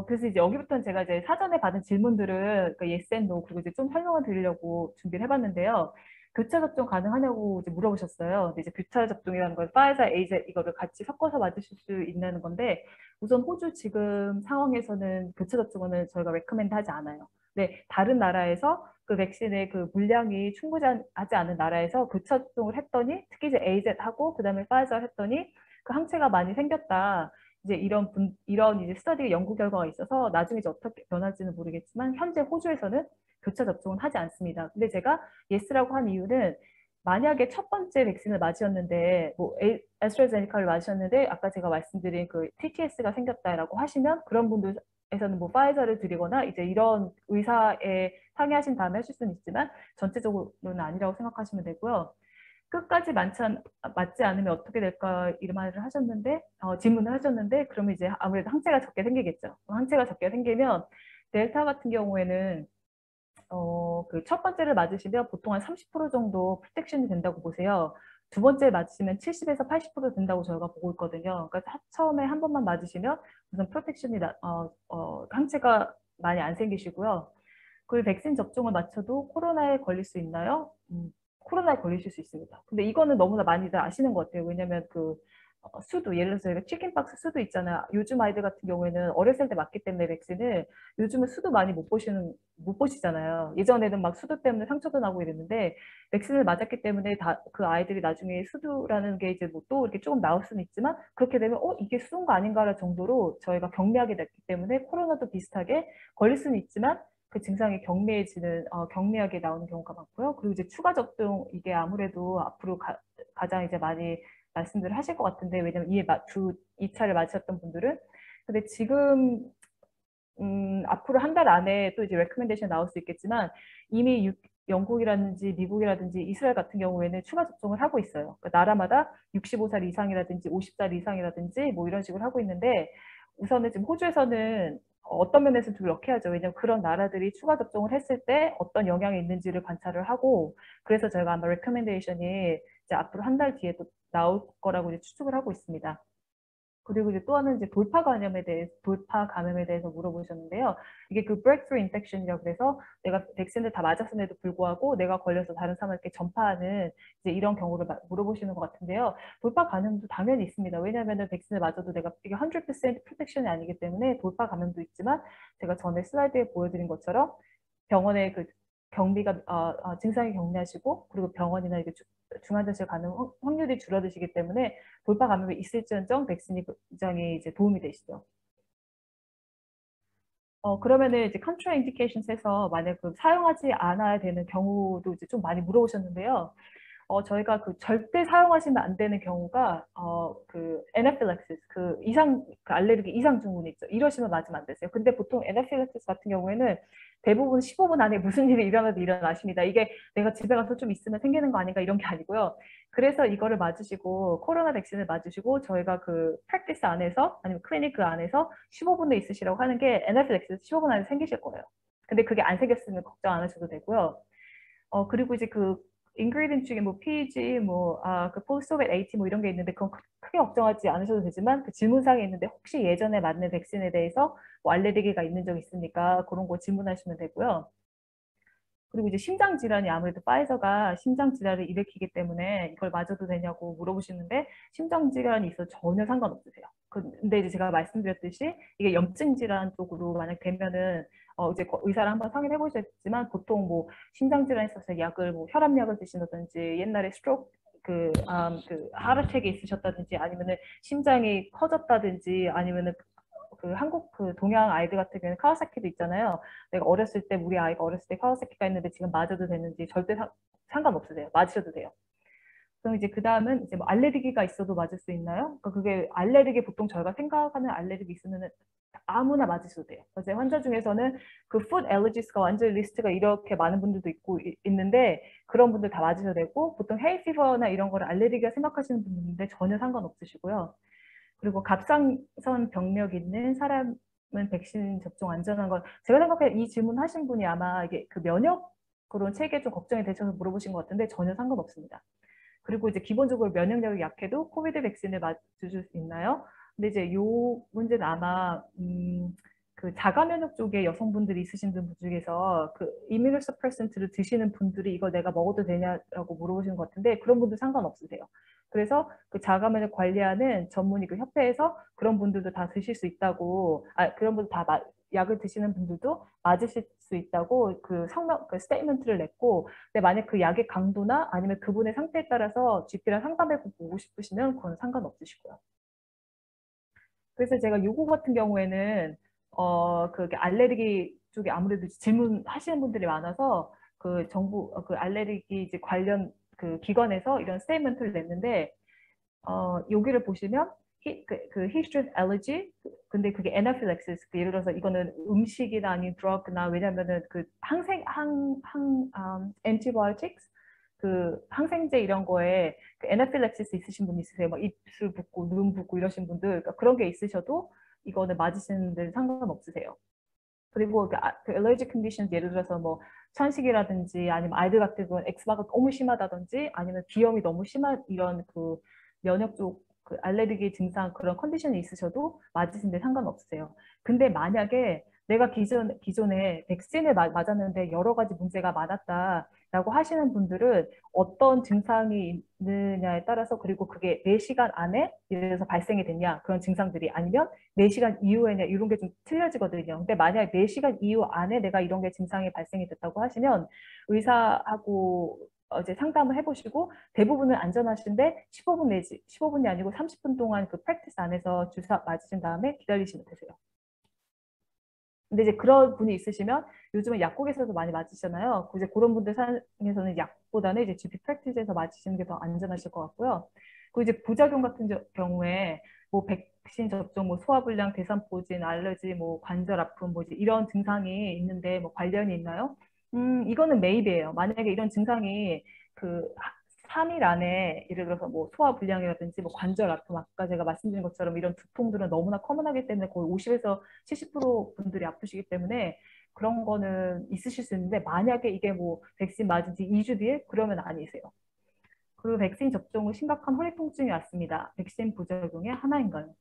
S1: 그래서 이제 여기부터는 제가 이제 사전에 받은 질문들을 그러니까 yes and no 그리고 이제 좀 설명을 드리려고 준비를 해봤는데요. 교차 접종 가능하냐고 이제 물어보셨어요. 근데 이제 교차 접종이라는 건 파이자, 에이제 이거를 같이 섞어서 맞으실 수 있는 건데 우선 호주 지금 상황에서는 교차 접종은 저희가 레커멘드 하지 않아요. 근데 다른 나라에서 그 백신의 그 물량이 충분하지 않은 나라에서 교차 접종을 했더니 특히 이제 에이제 하고 그다음에 파이자 했더니 그 항체가 많이 생겼다. 이제 이런 이제 스터디 연구 결과가 있어서 나중에 이제 어떻게 변할지는 모르겠지만 현재 호주에서는 교차 접종은 하지 않습니다. 근데 제가 예스라고 한 이유는 만약에 첫 번째 백신을 맞으셨는데 뭐 애스트라제네카를 맞으셨는데 아까 제가 말씀드린 그 TTS가 생겼다라고 하시면 그런 분들에서는 뭐 파이자를 드리거나 이제 이런 의사에 상의하신 다음에 하실 수는 있지만 전체적으로는 아니라고 생각하시면 되고요. 끝까지 맞지 않으면 어떻게 될까 이런 말을 하셨는데 질문을 하셨는데 그러면 이제 아무래도 항체가 적게 생기겠죠. 항체가 적게 생기면 델타 같은 경우에는 그 첫 번째를 맞으시면 보통 한 30% 정도 프로텍션이 된다고 보세요. 두 번째 맞으시면 70에서 80% 된다고 저희가 보고 있거든요. 그러니까 처음에 한 번만 맞으시면 우선 프로텍션이 항체가 많이 안 생기시고요. 그리고 백신 접종을 마쳐도 코로나에 걸릴 수 있나요? 코로나에 걸리실 수 있습니다. 근데 이거는 너무나 많이들 아시는 것 같아요. 왜냐면 수두, 예를 들어서 저희가 치킨박스 수두 있잖아요. 요즘 아이들 같은 경우에는 어렸을 때 맞기 때문에 백신을 요즘은 수두 많이 못 보시잖아요. 예전에는 막 수두 때문에 상처도 나고 이랬는데 백신을 맞았기 때문에 다 그 아이들이 나중에 수두라는 게 이제 뭐 또 이렇게 조금 나올 수는 있지만 그렇게 되면 이게 수두인 거 아닌가라 정도로 저희가 경미하게 됐기 때문에 코로나도 비슷하게 걸릴 수는 있지만 그 증상이 경미하게 나오는 경우가 많고요. 그리고 이제 추가 접종 이게 아무래도 앞으로 가장 이제 많이 말씀들을 하실 것 같은데 왜냐면 2차를 맞으셨던 분들은 근데 지금 앞으로 한 달 안에 또 이제 레코멘데이션 나올 수 있겠지만 이미 영국이라든지 미국이라든지 이스라엘 같은 경우에는 추가 접종을 하고 있어요. 그러니까 나라마다 65살 이상이라든지 50살 이상이라든지 뭐 이런 식으로 하고 있는데 우선은 지금 호주에서는 어떤 면에서 좀 럭키하죠. 왜냐하면 그런 나라들이 추가 접종을 했을 때 어떤 영향이 있는지를 관찰을 하고 그래서 저희가 아마 레코멘데이션이 이제 앞으로 한 달 뒤에 또 나올 거라고 이제 추측을 하고 있습니다. 그리고 이제 또 하나는 이제 돌파 감염에 대해서 물어보셨는데요. 이게 그 breakthrough infection이라고 그래서 내가 백신을 다 맞았음에도 불구하고 내가 걸려서 다른 사람에게 전파하는 이제 이런 경우를 물어보시는 것 같은데요. 돌파 감염도 당연히 있습니다. 왜냐하면 백신을 맞아도 내가 이게 100% 프로텍션이 아니기 때문에 돌파 감염도 있지만 제가 전에 슬라이드에 보여드린 것처럼 병원에 그 증상이 경미하시고 그리고 병원이나 이게 중환자실 가는 확률이 줄어드시기 때문에 돌파 감염이 있을지언정 백신이 굉장히 이제 도움이 되시죠. 그러면은 이제 컨트라 인디케이션스에서 만약 그 사용하지 않아야 되는 경우도 이제 좀 많이 물어보셨는데요. 저희가 그 절대 사용하시면 안 되는 경우가 그 애나필락시스 그 알레르기 이상 증후군 있죠. 이러시면 맞으면 안 되세요. 근데 보통 애나필락시스 같은 경우에는 대부분 15분 안에 무슨 일이 일어나도 일어나십니다. 이게 내가 집에 가서 좀 있으면 생기는 거 아닌가 이런 게 아니고요. 그래서 이거를 맞으시고 코로나 백신을 맞으시고 저희가 그 프랙티스 안에서 아니면 클리닉 그 안에서 15분에 있으시라고 하는 게 애나필락시스 15분 안에 생기실 거예요. 근데 그게 안 생겼으면 걱정 안 하셔도 되고요. 그리고 이제 그 인그리디언트 중에 뭐 PG, 그 폴소벳 AT 뭐 이런 게 있는데 그건 크게 걱정하지 않으셔도 되지만 그 질문사항에 있는데 혹시 예전에 맞는 백신에 대해서 뭐 알레르기가 있는 적 있습니까? 그런 거 질문하시면 되고요. 그리고 이제 심장 질환이 아무래도 파이저가 심장 질환을 일으키기 때문에 이걸 맞아도 되냐고 물어보시는데 심장 질환이 있어도 전혀 상관없으세요. 근데 이제 제가 말씀드렸듯이 이게 염증 질환 쪽으로 만약 되면은 이제 의사랑 한번 상의를 해보셨지만 보통 뭐 심장 질환이 있어서 약을 뭐 혈압약을 드신다든지 옛날에 스트로크 그 하르텍이 있으셨다든지 아니면은 심장이 커졌다든지 아니면은 그 한국 그 동양 아이들 같은 경우는 카와사키도 있잖아요. 내가 어렸을 때 우리 아이가 어렸을 때 카와사키가 있는데 지금 맞아도 되는지 절대 상관없으세요. 맞으셔도 돼요. 그럼 이제 그 다음은 이제 뭐 알레르기가 있어도 맞을 수 있나요? 그러니까 그게 알레르기 보통 저희가 생각하는 알레르기 있으면 아무나 맞으셔도 돼요. 그래서 환자 중에서는 그 푸드 알레르기스가 완전 리스트가 이렇게 많은 분들도 있는데 그런 분들 다 맞으셔도 되고 보통 헤이 피버나 이런 거를 알레르기가 생각하시는 분들인데 전혀 상관없으시고요. 그리고 갑상선 병력 있는 사람은 백신 접종 안전한 건 제가 생각해 이 질문 하신 분이 아마 이게 그 면역 그런 체계에 좀 걱정이 되셔서 물어보신 것 같은데 전혀 상관없습니다. 그리고 이제 기본적으로 면역력이 약해도 코비드 백신을 맞으실 수 있나요? 근데 이제 요 문제는 아마 그 자가 면역 쪽에 여성분들이 있으신 분 중에서 그 이뮤노서프레센트를 드시는 분들이 이걸 내가 먹어도 되냐라고 물어보시는 것 같은데 그런 분들 상관없으세요. 그래서 그 자가 면역 관리하는 전문의 그 협회에서 그런 분들도 다 드실 수 있다고 그런 분들 다 약을 드시는 분들도 맞으실 수 있다고 그 스테이트먼트를 냈고 근데 만약 그 약의 강도나 아니면 그분의 상태에 따라서 GP랑 상담해 보고 싶으시면 그건 상관없으시고요. 그래서 제가 요거 같은 경우에는 그게 알레르기 쪽에 아무래도 질문하시는 분들이 많아서 그 정부 그 알레르기 이제 관련 그 기관에서 이런 스테이트먼트를 냈는데 여기를 보시면 history of allergy 근데 그게 anaphylaxis 예를 들어서 이거는 음식이나 아닌 drug나 왜냐면은 그 antibiotics 그 항생제 이런 거에 그 anaphylaxis 있으신 분 있으세요? 막 입술 붓고 눈 붓고 이러신 분들 그러니까 그런 게 있으셔도 이거는 맞으시는 데 상관없으세요. 그리고 그 allergic conditions 예를 들어서 뭐 천식이라든지 아니면 아이들 같은 경우는 엑스마가 너무 심하다든지 아니면 비염이 너무 심한 이런 그 면역 쪽 그 알레르기 증상 그런 컨디션이 있으셔도 맞으신데 상관없으세요. 근데 만약에 내가 기존에 백신을 맞았는데 여러 가지 문제가 많았다. 라고 하시는 분들은 어떤 증상이 있느냐에 따라서 그리고 그게 4시간 안에 예를 들어서 발생이 됐냐 그런 증상들이 아니면 4시간 이후에냐 이런 게 좀 틀려지거든요. 근데 만약 4시간 이후 안에 내가 이런 게 증상이 발생이 됐다고 하시면 의사하고 이제 상담을 해보시고 대부분은 안전하신데 15분 내지 15분이 아니고 30분 동안 그 프랙티스 안에서 주사 맞으신 다음에 기다리시면 되세요. 근데 이제 그런 분이 있으시면 요즘은 약국에서도 많이 맞으시잖아요. 이제 그런 분들 상에서는 약보다는 이제 GP 프랙티스에서 맞으시는 게 더 안전하실 것 같고요. 그리고 이제 부작용 같은 경우에 뭐 백신 접종, 뭐 소화불량, 대상포진, 알러지, 뭐 관절 아픔, 뭐지 이런 증상이 있는데 뭐 관련이 있나요? 이거는 메이비예요. 만약에 이런 증상이 그 3일 안에 예를 들어서 뭐 소화불량이라든지 뭐 관절 아픔 아까 제가 말씀드린 것처럼 이런 두통들은 너무나 커먼하기 때문에 거의 50에서 70% 분들이 아프시기 때문에 그런 거는 있으실 수 있는데 만약에 이게 뭐 백신 맞은 지 2주 뒤에 그러면 아니세요. 그리고 백신 접종 후 심각한 허리 통증이 왔습니다. 백신 부작용의 하나인가요?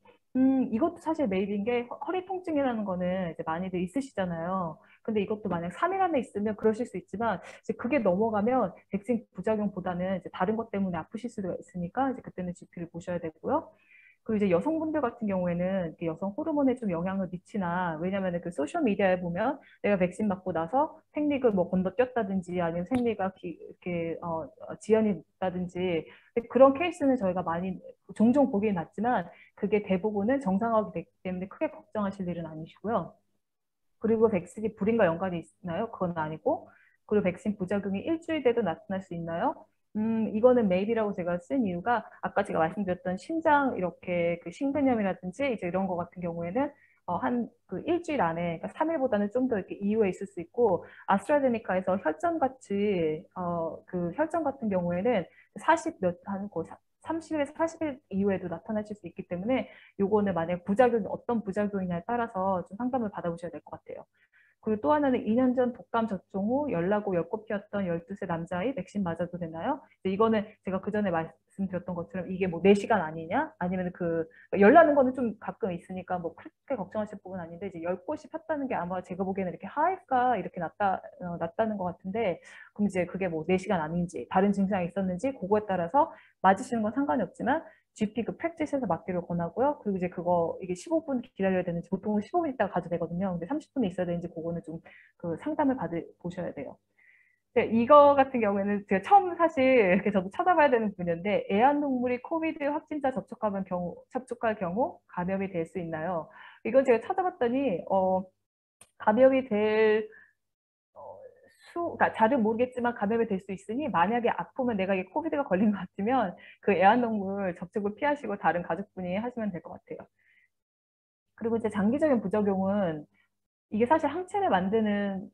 S1: 이것도 사실 메일인 게 허리 통증이라는 거는 이제 많이들 있으시잖아요. 근데 이것도 만약 3일 안에 있으면 그러실 수 있지만 이제 그게 넘어가면 백신 부작용보다는 이제 다른 것 때문에 아프실 수가 있으니까 이제 그때는 GP를 보셔야 되고요. 그리고 이제 여성분들 같은 경우에는 여성 호르몬에 좀 영향을 미치나 왜냐하면 그 소셜 미디어에 보면 내가 백신 맞고 나서 생리를 뭐 건너뛰었다든지 아니면 생리가 이렇게 지연이 됐다든지 그런 케이스는 저희가 많이 종종 보긴 봤지만 그게 대부분은 정상화가 됐기 때문에 크게 걱정하실 일은 아니시고요. 그리고 백신이 불임과 연관이 있나요? 그건 아니고 그리고 백신 부작용이 일주일 돼도 나타날 수 있나요? 이거는 maybe라고 제가 쓴 이유가 아까 제가 말씀드렸던 심장 이렇게 그 심근염이라든지 이제 이런 거 같은 경우에는 한 그 일주일 안에 그러니까 3일보다는 좀 더 이렇게 이후에 있을 수 있고 아스트라제네카에서 혈전 같이 그 혈전 같은 경우에는 30일에서 40일 이후에도 나타나실 수 있기 때문에 요거는 만약 부작용이 어떤 부작용이냐에 따라서 좀 상담을 받아보셔야 될 것 같아요. 그리고 또 하나는 2년 전 독감 접종 후 열나고 열꽃 피었던 12세 남자아이 백신 맞아도 되나요? 이거는 제가 그 전에 말씀드렸던 것처럼 이게 뭐 4시간 아니냐? 아니면 그 열나는 거는 좀 가끔 있으니까 뭐 그렇게 걱정하실 부분은 아닌데 이제 열꽃이 폈다는 게 아마 제가 보기에는 이렇게 하이가 이렇게 났다는 것 같은데 그럼 이제 그게 뭐 4시간 아닌지 다른 증상이 있었는지 그거에 따라서 맞으시는 건 상관이 없지만 GP 그 프랙티스에서 맞기를 권하고요. 그리고 이제 그거 이게 15분 기다려야 되는지 보통 15분 있다가 가도 되거든요. 근데 30분이 있어야 되는지 그거는 좀 그 상담을 보셔야 돼요. 이거 같은 경우에는 제가 처음 사실 이렇게 저도 찾아봐야 되는 분야인데 애완동물이 코비드 확진자 접촉할 경우 감염이 될 수 있나요? 이건 제가 찾아봤더니 감염이 될 그러니까 잘은 모르겠지만 감염이 될 수 있으니 만약에 아프면 내가 이게 코비드가 걸린 것 같으면 그 애완동물 접촉을 피하시고 다른 가족분이 하시면 될 것 같아요. 그리고 이제 장기적인 부작용은 이게 사실 항체를 만드는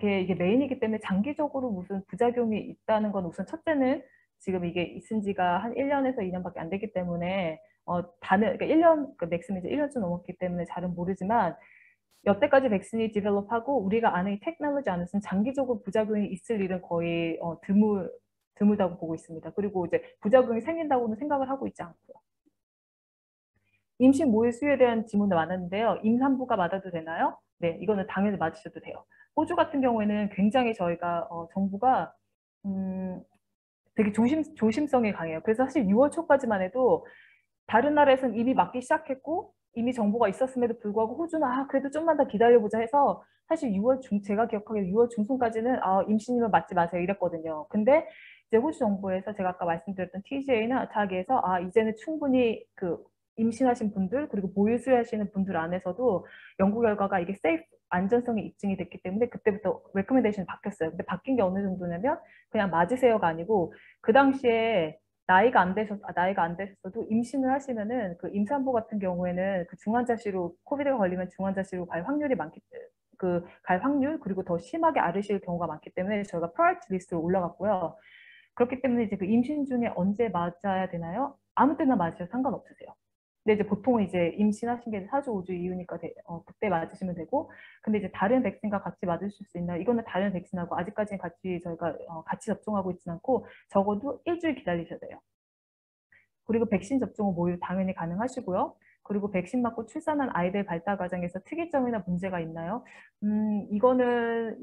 S1: 게 이게 메인이기 때문에 장기적으로 무슨 부작용이 있다는 건 우선 첫째는 지금 이게 있은 지가 한 1년에서 2년밖에 안 됐기 때문에 그러니까 1년, 그 맥스는 이제 1년쯤 넘었기 때문에 잘은 모르지만 여태까지 백신이 디벨롭하고 우리가 아는 테크놀로지 안에서는 장기적으로 부작용이 있을 일은 거의 드물다고 보고 있습니다. 그리고 이제 부작용이 생긴다고는 생각을 하고 있지 않고요. 임신 모유 수유에 대한 질문도 많았는데요. 임산부가 맞아도 되나요? 네, 이거는 당연히 맞으셔도 돼요. 호주 같은 경우에는 굉장히 저희가 정부가 되게 조심성이 강해요. 그래서 사실 6월 초까지만 해도 다른 나라에서는 이미 맞기 시작했고 이미 정보가 있었음에도 불구하고 호주는 그래도 좀만 더 기다려보자 해서 사실 제가 기억하기에 6월 중순까지는 임신이면 맞지 마세요 이랬거든요. 근데 이제 호주 정부에서 제가 아까 말씀드렸던 TGA나 타기에서 이제는 충분히 그 임신하신 분들 그리고 보유 수유하시는 분들 안에서도 연구 결과가 이게 세이프 안전성이 입증이 됐기 때문에 그때부터 레코멘데이션이 바뀌었어요. 근데 바뀐 게 어느 정도냐면 그냥 맞으세요가 아니고 그 당시에 나이가 안 되셨어도 임신을 하시면은 그 임산부 같은 경우에는 그 중환자실로 코비드가 걸리면 중환자실로 갈 확률이 갈 확률 그리고 더 심하게 앓으실 경우가 많기 때문에 저희가 프라이어티 리스트로 올라갔고요. 그렇기 때문에 이제 그 임신 중에 언제 맞아야 되나요? 아무 때나 맞으셔도 상관없으세요. 근데 이제 보통은 이제 임신하신 게 4주, 5주 이후니까 그때 맞으시면 되고, 근데 이제 다른 백신과 같이 맞으실 수 있나요? 이거는 다른 백신하고 아직까지는 같이 저희가 같이 접종하고 있지는 않고 적어도 일주일 기다리셔야 돼요. 그리고 백신 접종은 모유 당연히 가능하시고요. 그리고 백신 맞고 출산한 아이들 발달 과정에서 특이점이나 문제가 있나요? 이거는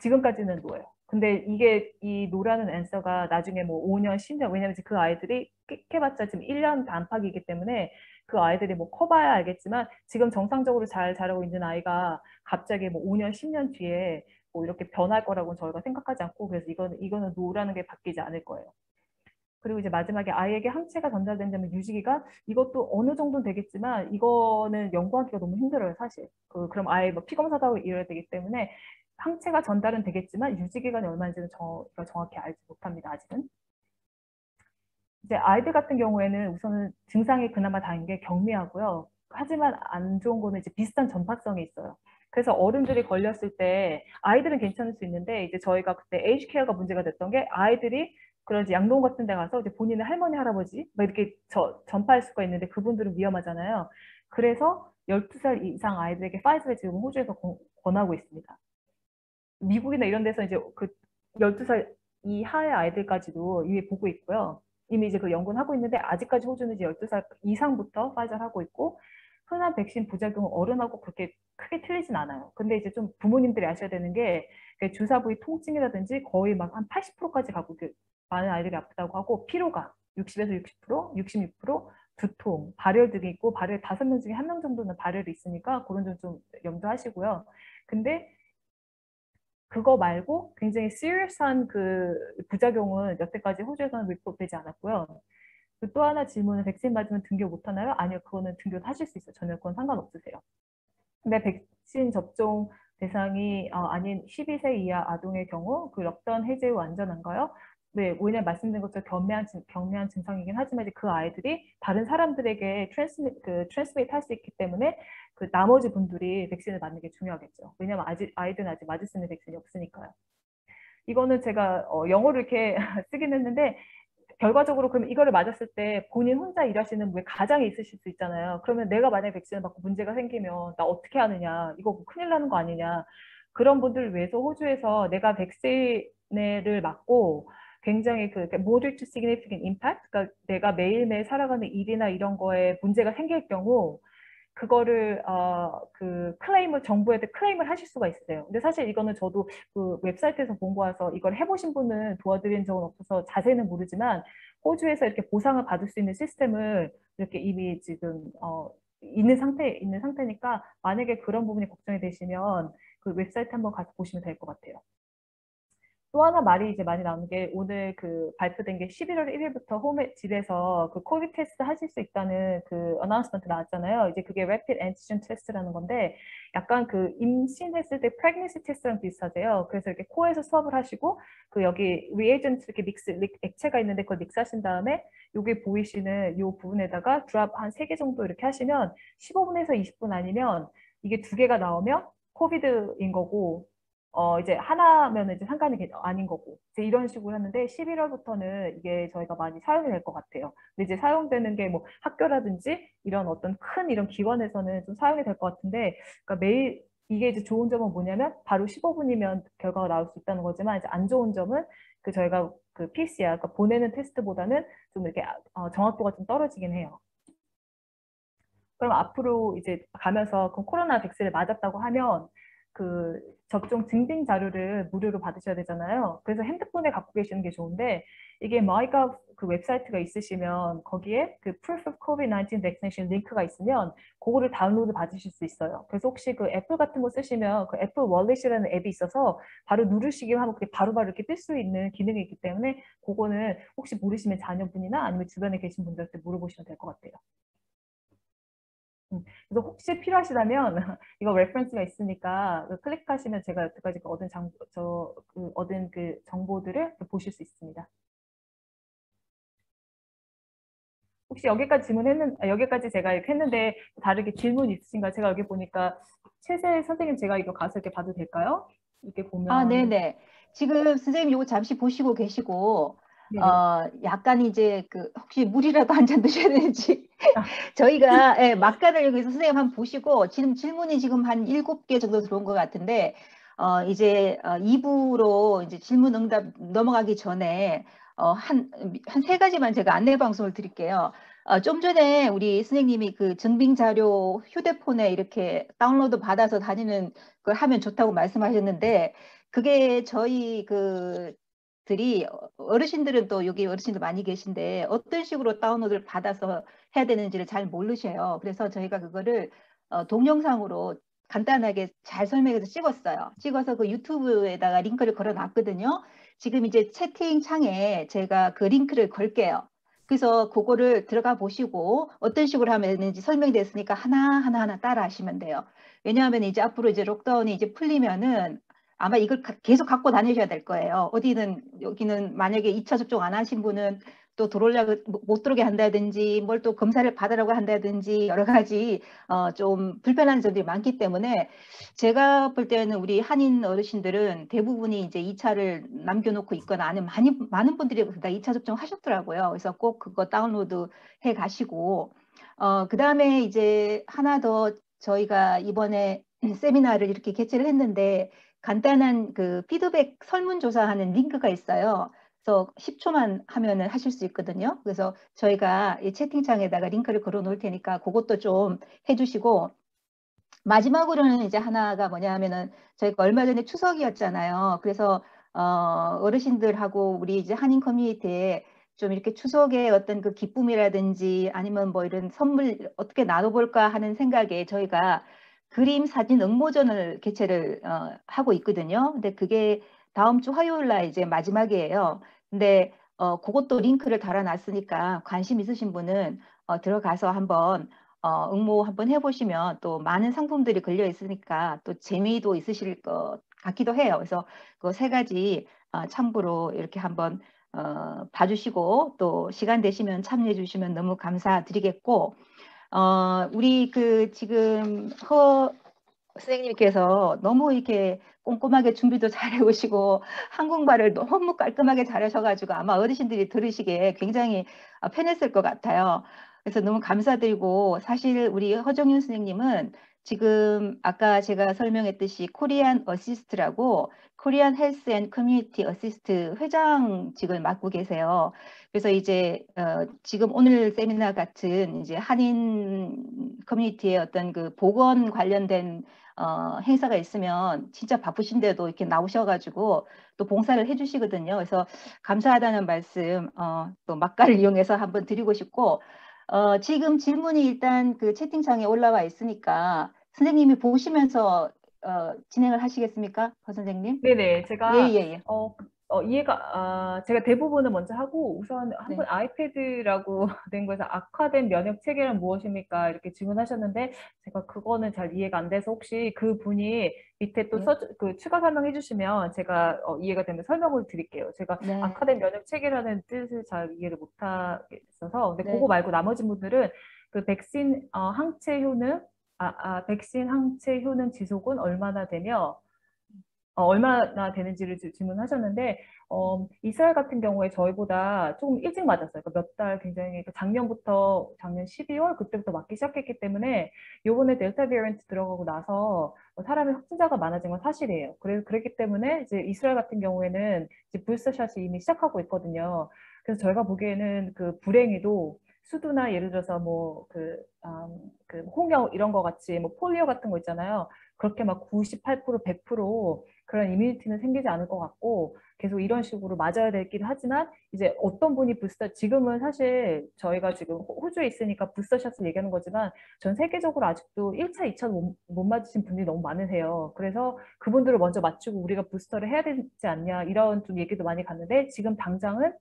S1: 지금까지는 노예요. 근데 이게 이 노라는 앤서가 나중에 뭐 5년, 10년, 왜냐면 이제 그 아이들이 깨봤자 지금 1년 반팍이기 때문에 그 아이들이 뭐 커봐야 알겠지만 지금 정상적으로 잘 자라고 있는 아이가 갑자기 뭐 5년, 10년 뒤에 뭐 이렇게 변할 거라고는 저희가 생각하지 않고 그래서 이거는 노라는 게 바뀌지 않을 거예요. 그리고 이제 마지막에 아이에게 항체가 전달된다면 유지기가 이것도 어느 정도는 되겠지만 이거는 연구하기가 너무 힘들어요, 사실. 그럼 아이 뭐 피검사도 하고 이래야 되기 때문에 항체가 전달은 되겠지만 유지기간이 얼마인지는 저희가 정확히 알지 못합니다, 아직은. 이제 아이들 같은 경우에는 우선은 증상이 그나마 다행인 게 경미하고요. 하지만 안 좋은 거는 이제 비슷한 전파성이 있어요. 그래서 어른들이 걸렸을 때 아이들은 괜찮을 수 있는데 이제 저희가 그때 에이지 케어가 문제가 됐던 게 아이들이 그런 이제 양동 같은 데 가서 이제 본인의 할머니, 할아버지 막 이렇게 전파할 수가 있는데 그분들은 위험하잖아요. 그래서 12살 이상 아이들에게 파이저를 지금 호주에서 권하고 있습니다. 미국이나 이런 데서 이제 그 12살 이하의 아이들까지도 이미 보고 있고요. 이미 이제 그 연구는 하고 있는데 아직까지 호주는 이제 12살 이상부터 파이저를 하고 있고 흔한 백신 부작용은 어른하고 그렇게 크게 틀리진 않아요. 근데 이제 좀 부모님들이 아셔야 되는 게 주사 부위 통증이라든지 거의 막 한 80%까지 가고 많은 아이들이 아프다고 하고 피로가 60에서 60%, 66%, 두통, 발열 등이 있고 발열 5명 중에 1명 정도는 발열이 있으니까 그런 점 좀 염두하시고요. 근데 그거 말고 굉장히 serious한 그 부작용은 여태까지 호주에서는 리포트되지 않았고요. 또 하나 질문은 백신 맞으면 등교 못 하나요? 아니요, 그거는 등교는 하실 수 있어요. 전혀 그건 상관없으세요. 근데 백신 접종 대상이 아닌 12세 이하 아동의 경우 그 럭다운 해제 후 안전한가요? 네, 왜냐면 말씀드린 것처럼 경미한 증상이긴 하지만 이제 그 아이들이 다른 사람들에게 트랜스미트 할 수 있기 때문에 그 나머지 분들이 백신을 맞는 게 중요하겠죠. 왜냐면 아이들은 아직 맞을 수 있는 백신이 없으니까요. 이거는 제가 영어로 이렇게 쓰긴 했는데 결과적으로 그럼 이거를 맞았을 때 본인 혼자 일하시는 왜 가장이 있으실 수 있잖아요. 그러면 내가 만약에 백신을 맞고 문제가 생기면 나 어떻게 하느냐. 이거 뭐 큰일 나는 거 아니냐. 그런 분들을 위해서 호주에서 내가 백신을 맞고 굉장히 그 moderate to significant impact, 그러니까 내가 매일매일 살아가는 일이나 이런 거에 문제가 생길 경우 그거를 그 클레임을 정부한테 클레임을 하실 수가 있어요. 근데 사실 이거는 저도 그 웹사이트에서 본 거라서 이걸 해보신 분은 도와드린 적은 없어서 자세히는 모르지만 호주에서 이렇게 보상을 받을 수 있는 시스템을 이렇게 이미 지금 있는 상태니까 만약에 그런 부분이 걱정이 되시면 그 웹사이트 한번 가서 보시면 될 것 같아요. 또 하나 말이 이제 많이 나오는 게 오늘 그 발표된 게 11월 1일부터 집에서 그 코비드 테스트 하실 수 있다는 그 어나운스먼트 나왔잖아요. 이제 그게 rapid antigen test라는 건데 약간 그 임신했을 때 pregnancy test랑 비슷하대요. 그래서 이렇게 코에서 수업을 하시고 그 여기 reagent 이렇게 액체가 있는데 그걸 믹스하신 다음에 여기 보이시는 이 부분에다가 드랍 한 3개 정도 이렇게 하시면 15분에서 20분 아니면 이게 2개가 나오면 코비드인 거고 이제 하나면 이제 상관이 아닌 거고 이제 이런 식으로 하는데 11월부터는 이게 저희가 많이 사용이 될 것 같아요. 근데 이제 사용되는 게 뭐 학교라든지 이런 어떤 큰 이런 기관에서는 좀 사용이 될 것 같은데 그러니까 매일 이게 이제 좋은 점은 뭐냐면 바로 15분이면 결과가 나올 수 있다는 거지만 이제 안 좋은 점은 그 저희가 그 PCR, 그러니까 보내는 테스트보다는 좀 이렇게 정확도가 좀 떨어지긴 해요. 그럼 앞으로 이제 가면서 그 코로나 백신을 맞았다고 하면 그 접종 증빙 자료를 무료로 받으셔야 되잖아요. 그래서 핸드폰에 갖고 계시는 게 좋은데 이게 마이가 그 웹사이트가 있으시면 거기에 그 Proof of COVID-19 Vaccination 링크가 있으면 그거를 다운로드 받으실 수 있어요. 그래서 혹시 그 애플 같은 거 쓰시면 그 애플 월렛이라는 앱이 있어서 바로 누르시기만 하면 그게 바로바로 이렇게 뜰 수 있는 기능이 있기 때문에 그거는 혹시 모르시면 자녀분이나 아니면 주변에 계신 분들한테 물어보시면 될 것 같아요. 그래서 혹시 필요하시다면 이거 레퍼런스가 있으니까 클릭하시면 제가 여태까지 얻은 그 정보들을 보실 수 있습니다. 혹시 여기까지 제가 이렇게 했는데 다르게 질문 있으신가요? 제가 여기 보니까 최세 선생님 제가 이거 가서 이렇게 봐도 될까요? 이렇게
S2: 아,
S1: 보면
S2: 네네. 지금 선생님 이거 잠시 보시고 계시고,
S1: 네네.
S2: 약간 이제 그 혹시 물이라도 한 잔 드셔야 되는지
S1: 아,
S2: 저희가 예, 막간을 여기서 선생님 한번 보시고 지금 질문이 지금 한 7개 정도 들어온 것 같은데 이제 2부로 이제 질문 응답 넘어가기 전에 한 3가지만 제가 안내 방송을 드릴게요. 좀 전에 우리 선생님이 그 증빙 자료 휴대폰에 이렇게 다운로드 받아서 다니는 걸 하면 좋다고 말씀하셨는데 그게 저희 들이 어르신들은 또 여기 어르신들 많이 계신데 어떤 식으로 다운로드를 받아서 해야 되는지를 잘 모르셔요. 그래서 저희가 그거를 동영상으로 간단하게 잘 설명해서 찍었어요. 찍어서 그 유튜브에다가 링크를 걸어 놨거든요. 지금 이제 채팅창에 제가 그 링크를 걸게요. 그래서 그거를 들어가 보시고 어떤 식으로 하면 되는지 설명됐으니까 하나 따라 하시면 돼요. 왜냐하면 이제 앞으로 이제 록다운이 이제 풀리면은 아마 이걸 계속 갖고 다니셔야 될 거예요. 어디는 여기는 만약에 2차 접종 안 하신 분은 또 들어오려고 못 들어오게 한다든지 뭘 또 검사를 받으라고 한다든지 여러 가지 좀 불편한 점들이 많기 때문에 제가 볼 때는 우리 한인 어르신들은 대부분이 이제 2차를 남겨놓고 있거나 아니면 많은 분들이 다 2차 접종 하셨더라고요. 그래서 꼭 그거 다운로드 해 가시고 그다음에 이제 하나 더 저희가 이번에 세미나를 이렇게 개최를 했는데 간단한 그 피드백 설문조사하는 링크가 있어요. 그래서 10초만 하면은 하실 수 있거든요. 그래서 저희가 이 채팅창에다가 링크를 걸어 놓을 테니까 그것도 좀 해주시고 마지막으로는 이제 하나가 뭐냐 하면은 저희가 얼마 전에 추석이었잖아요. 그래서 어르신들하고 우리 이제 한인 커뮤니티에 좀 이렇게 추석에 어떤 그 기쁨이라든지 아니면 뭐 이런 선물 어떻게 나눠볼까 하는 생각에 저희가 그림 사진 응모전을 개최를 하고 있거든요. 근데 그게 다음 주 화요일 날 이제 마지막이에요. 근데 그것도 링크를 달아놨으니까 관심 있으신 분은 들어가서 한번 응모 한번 해보시면 또 많은 상품들이 걸려 있으니까 또 재미도 있으실 것 같기도 해요. 그래서 그 세 가지 참고로 이렇게 한번 봐주시고 또 시간 되시면 참여해 주시면 너무 감사드리겠고 우리 그 지금 허 선생님께서 너무 이렇게 꼼꼼하게 준비도 잘 해오시고 한국말을 너무 깔끔하게 잘하셔가지고 아마 어르신들이 들으시기에 굉장히 편했을 것 같아요. 그래서 너무 감사드리고 사실 우리 허정윤 선생님은 지금 아까 제가 설명했듯이 코리안 어시스트라고 코리안 헬스 앤 커뮤니티 어시스트 회장직을 맡고 계세요. 그래서 이제 지금 오늘 세미나 같은 이제 한인 커뮤니티의 어떤 그 보건 관련된 행사가 있으면 진짜 바쁘신데도 이렇게 나오셔가지고 또 봉사를 해주시거든요. 그래서 감사하다는 말씀 또 막간을 이용해서 한번 드리고 싶고 지금 질문이 일단 그 채팅창에 올라와 있으니까 선생님이 보시면서 진행을 하시겠습니까? 허 선생님?
S1: 네네,
S2: 예,
S1: 제가
S2: 예, 예.
S1: 제가 대부분은 먼저 하고 우선 한번
S2: 네,
S1: 아이패드라고 된 거에서 악화된 면역 체계는 무엇입니까? 이렇게 질문하셨는데 제가 그거는 잘 이해가 안 돼서 혹시 그 분이 밑에 또
S2: 예.
S1: 그 추가 설명해 주시면 제가 이해가 되면 설명을 드릴게요. 제가
S2: 네,
S1: 악화된 면역 체계라는 뜻을 잘 이해를 못 하겠어서 근데 그거
S2: 네.
S1: 말고 나머지 분들은 그 백신 항체 효능 백신 항체 효능 지속은 얼마나 되며 얼마나 되는지를 질문하셨는데 이스라엘 같은 경우에 저희보다 조금 일찍 맞았어요. 몇 달 굉장히 작년부터 작년 12월 그때부터 맞기 시작했기 때문에 요번에 델타 베리언트 들어가고 나서 사람이 확진자가 많아진 건 사실이에요. 그랬기 때문에 이제 이스라엘 같은 경우에는 이제 부스터샷이 이미 시작하고 있거든요. 그래서 저희가 보기에는 그 불행히도 수두나 예를 들어서 그 홍역 이런 거 같이 뭐 폴리오 같은 거 있잖아요. 그렇게 막 98%, 100% 그런 이뮤니티는 생기지 않을 것 같고 계속 이런 식으로 맞아야 되긴 하지만 이제 어떤 분이 지금은 사실 저희가 지금 호주에 있으니까 부스터샷을 얘기하는 거지만 전 세계적으로 아직도 1차, 2차 못 맞으신 분들이 너무 많으세요. 그래서 그분들을 먼저 맞추고 우리가 부스터를 해야 되지 않냐 이런 좀 얘기도 많이 갔는데 지금 당장은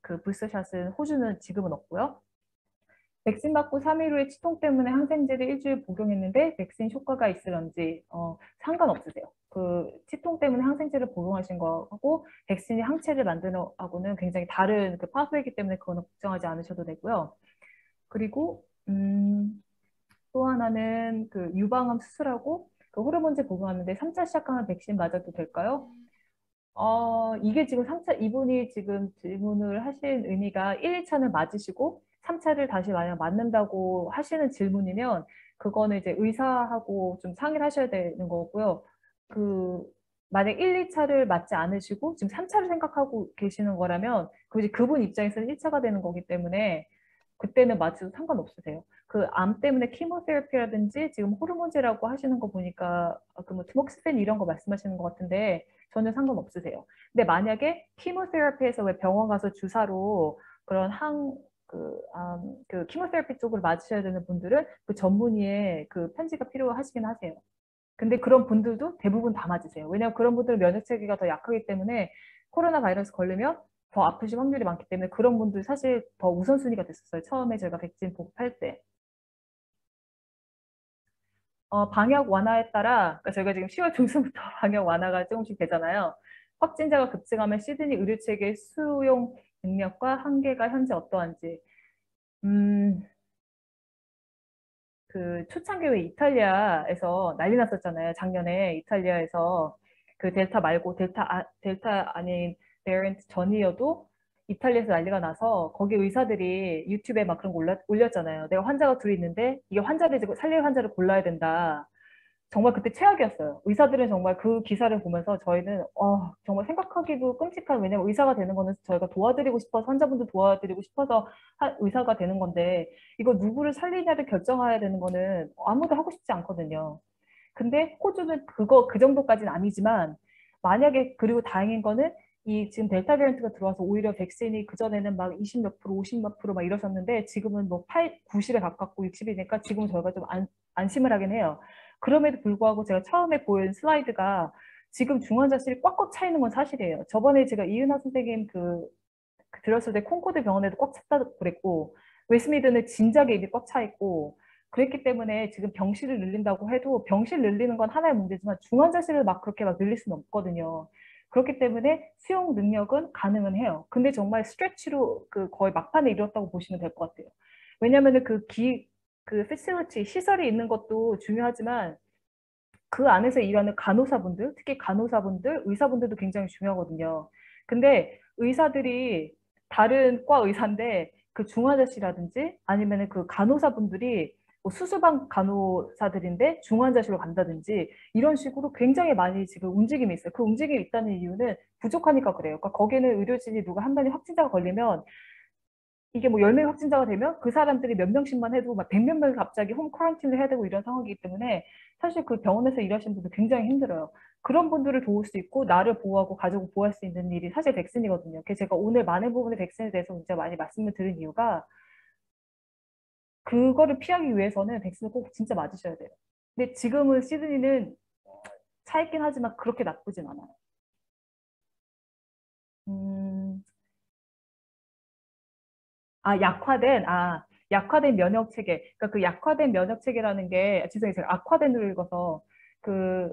S1: 그 부스터샷은 호주는 지금은 없고요. 백신 맞고 3일 후에 치통 때문에 항생제를 일주일 복용했는데 백신 효과가 있을런지 상관없으세요. 그 치통 때문에 항생제를 복용하신 거하고 백신이 항체를 만드는 하고는 굉장히 다른 그 파수이기 때문에 그거는 걱정하지 않으셔도 되고요. 그리고 또 하나는 그 유방암 수술하고 그 호르몬제 복용하는데 3차 시작하면 백신 맞아도 될까요? 이게 지금 3차, 이분이 지금 질문을 하신 의미가 1, 2차는 맞으시고 3차를 다시 만약 맞는다고 하시는 질문이면 그거는 이제 의사하고 좀 상의를 하셔야 되는 거고요. 그, 만약 1, 2차를 맞지 않으시고 지금 3차를 생각하고 계시는 거라면 그 이제 그분 입장에서는 1차가 되는 거기 때문에 그때는 맞아도 상관없으세요. 그 암 때문에 키모테라피라든지 지금 호르몬제라고 하시는 거 보니까 그뭐 트목스펜 이런 거 말씀하시는 것 같은데 전혀 상관없으세요. 근데 만약에 키모테라피에서 왜 병원 가서 주사로 그런 그 키모테라피 쪽으로 맞으셔야 되는 분들은 그 전문의의 그 편지가 필요하시긴 하세요. 근데 그런 분들도 대부분 다 맞으세요. 왜냐하면 그런 분들은 면역 체계가 더 약하기 때문에 코로나 바이러스 걸리면 더 아프실 확률이 많기 때문에 그런 분들 사실 더 우선순위가 됐었어요. 처음에 저희가 백신 보급할 때. 방역 완화에 따라, 그러니까 저희가 지금 10월 중순부터 방역 완화가 조금씩 되잖아요. 확진자가 급증하면 시드니 의료체계 수용 능력과 한계가 현재 어떠한지. 음, 그 초창기 에 이탈리아에서 난리 났었잖아요. 작년에 이탈리아에서 그 델타 말고 델타 아닌 베리언트 전이어도 이탈리아에서 난리가 나서 거기 의사들이 유튜브에 막 그런 거 올렸잖아요. 내가 환자가 둘이 있는데 이게 환자를 살릴 환자를 골라야 된다. 정말 그때 최악이었어요. 의사들은 정말 그 기사를 보면서 저희는 정말 생각하기도 끔찍한, 왜냐면 의사가 되는 거는 저희가 도와드리고 싶어서 환자분들 도와드리고 싶어서 의사가 되는 건데 이거 누구를 살리냐를 결정해야 되는 거는 아무도 하고 싶지 않거든요. 근데 호주는 그 정도까지는 아니지만 만약에, 그리고 다행인 거는 이 지금 델타 베리언트가 들어와서 오히려 백신이 그전에는 막 20 몇 프로, 50 몇 프로 막 이러셨는데 지금은 뭐 90에 가깝고 60이니까 지금 저희가 좀 안심을 하긴 해요. 그럼에도 불구하고 제가 처음에 보인 슬라이드가 지금 중환자실이 꽉꽉 차 있는 건 사실이에요. 저번에 제가 이은하 선생님 그 들었을 때 콩코드 병원에도 꽉 찼다고 그랬고 웨스미드는 진작에 이미 꽉 차 있고 그랬기 때문에 지금 병실을 늘린다고 해도 병실 늘리는 건 하나의 문제지만 중환자실을 막 그렇게 막 늘릴 수는 없거든요. 그렇기 때문에 수용 능력은 가능은 해요. 근데 정말 스트레치로 그 거의 막판에 이뤘다고 보시면 될 것 같아요. 왜냐하면 그 패실리티 시설이 있는 것도 중요하지만 그 안에서 일하는 간호사분들, 특히 간호사분들, 의사분들도 굉장히 중요하거든요. 근데 의사들이 다른 과 의사인데 그 중환자실이라든지 아니면 그 간호사분들이 뭐 수술방 간호사들인데 중환자실로 간다든지 이런 식으로 굉장히 많이 지금 움직임이 있어요. 그 움직임이 있다는 이유는 부족하니까 그래요. 그러니까 거기는 의료진이 누가 한 명이 확진자가 걸리면 이게 뭐 10명 확진자가 되면 그 사람들이 몇 명씩만 해도 막 100몇 명이 갑자기 홈 쿼런틴을 해야 되고 이런 상황이기 때문에 사실 그 병원에서 일하시는 분들 굉장히 힘들어요. 그런 분들을 도울 수 있고 나를 보호하고 가족을 보호할 수 있는 일이 사실 백신이거든요. 그래서 제가 오늘 많은 부분의 백신에 대해서 진짜 많이 말씀을 드린 이유가 그거를 피하기 위해서는 백신을 꼭 진짜 맞으셔야 돼요. 근데 지금은 시드니는 차 있긴 하지만 그렇게 나쁘진 않아요. 음, 약화된 면역 체계. 그러니까 그 약화된 면역 체계라는 게, 죄송해요. 제가 악화된으로 읽어서, 그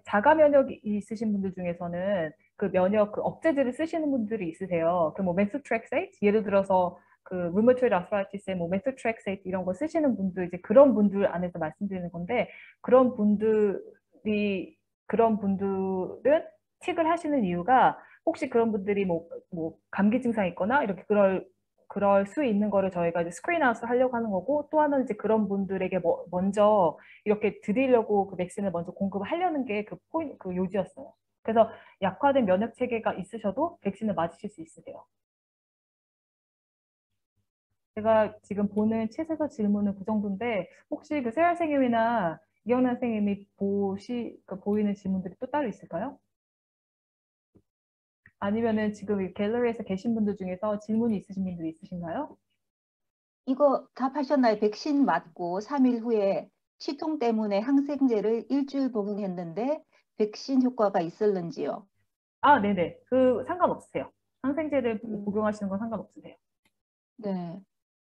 S1: 자가 면역이 있으신 분들 중에서는 그 면역 그 억제제를 쓰시는 분들이 있으세요. 그 뭐 메스트렉세이트, 예를 들어서 그 루머토이드 아스라이티스에 뭐 메스트렉세이트 이런 거 쓰시는 분들, 이제 그런 분들 안에서 말씀드리는 건데, 그런 분들은 틱을 하시는 이유가 혹시 그런 분들이 뭐 감기 증상이 있거나 이렇게 그럴 수 있는 거를 저희가 이제 스크린아웃을 하려고 하는 거고, 또 하나는 이제 그런 분들에게 먼저 이렇게 드리려고 그 백신을 먼저 공급을 하려는 게 그 요지였어요. 그래서 약화된 면역 체계가 있으셔도 백신을 맞으실 수 있으세요. 제가 지금 보는 책에서 질문은 그 정도인데 혹시 그 세아 선생님이나 이영란 선생님이 보이는 질문들이 또 따로 있을까요? 아니면은 지금 이 갤러리에서 계신 분들 중에서 질문이 있으신 분들이 있으신가요?
S2: 이거 답하셨나요? 백신 맞고 3일 후에 치통 때문에 항생제를 일주일 복용했는데 백신 효과가 있었는지요?
S1: 네네. 그 상관없으세요. 항생제를
S2: 음,
S1: 복용하시는 건 상관없으세요.
S2: 네.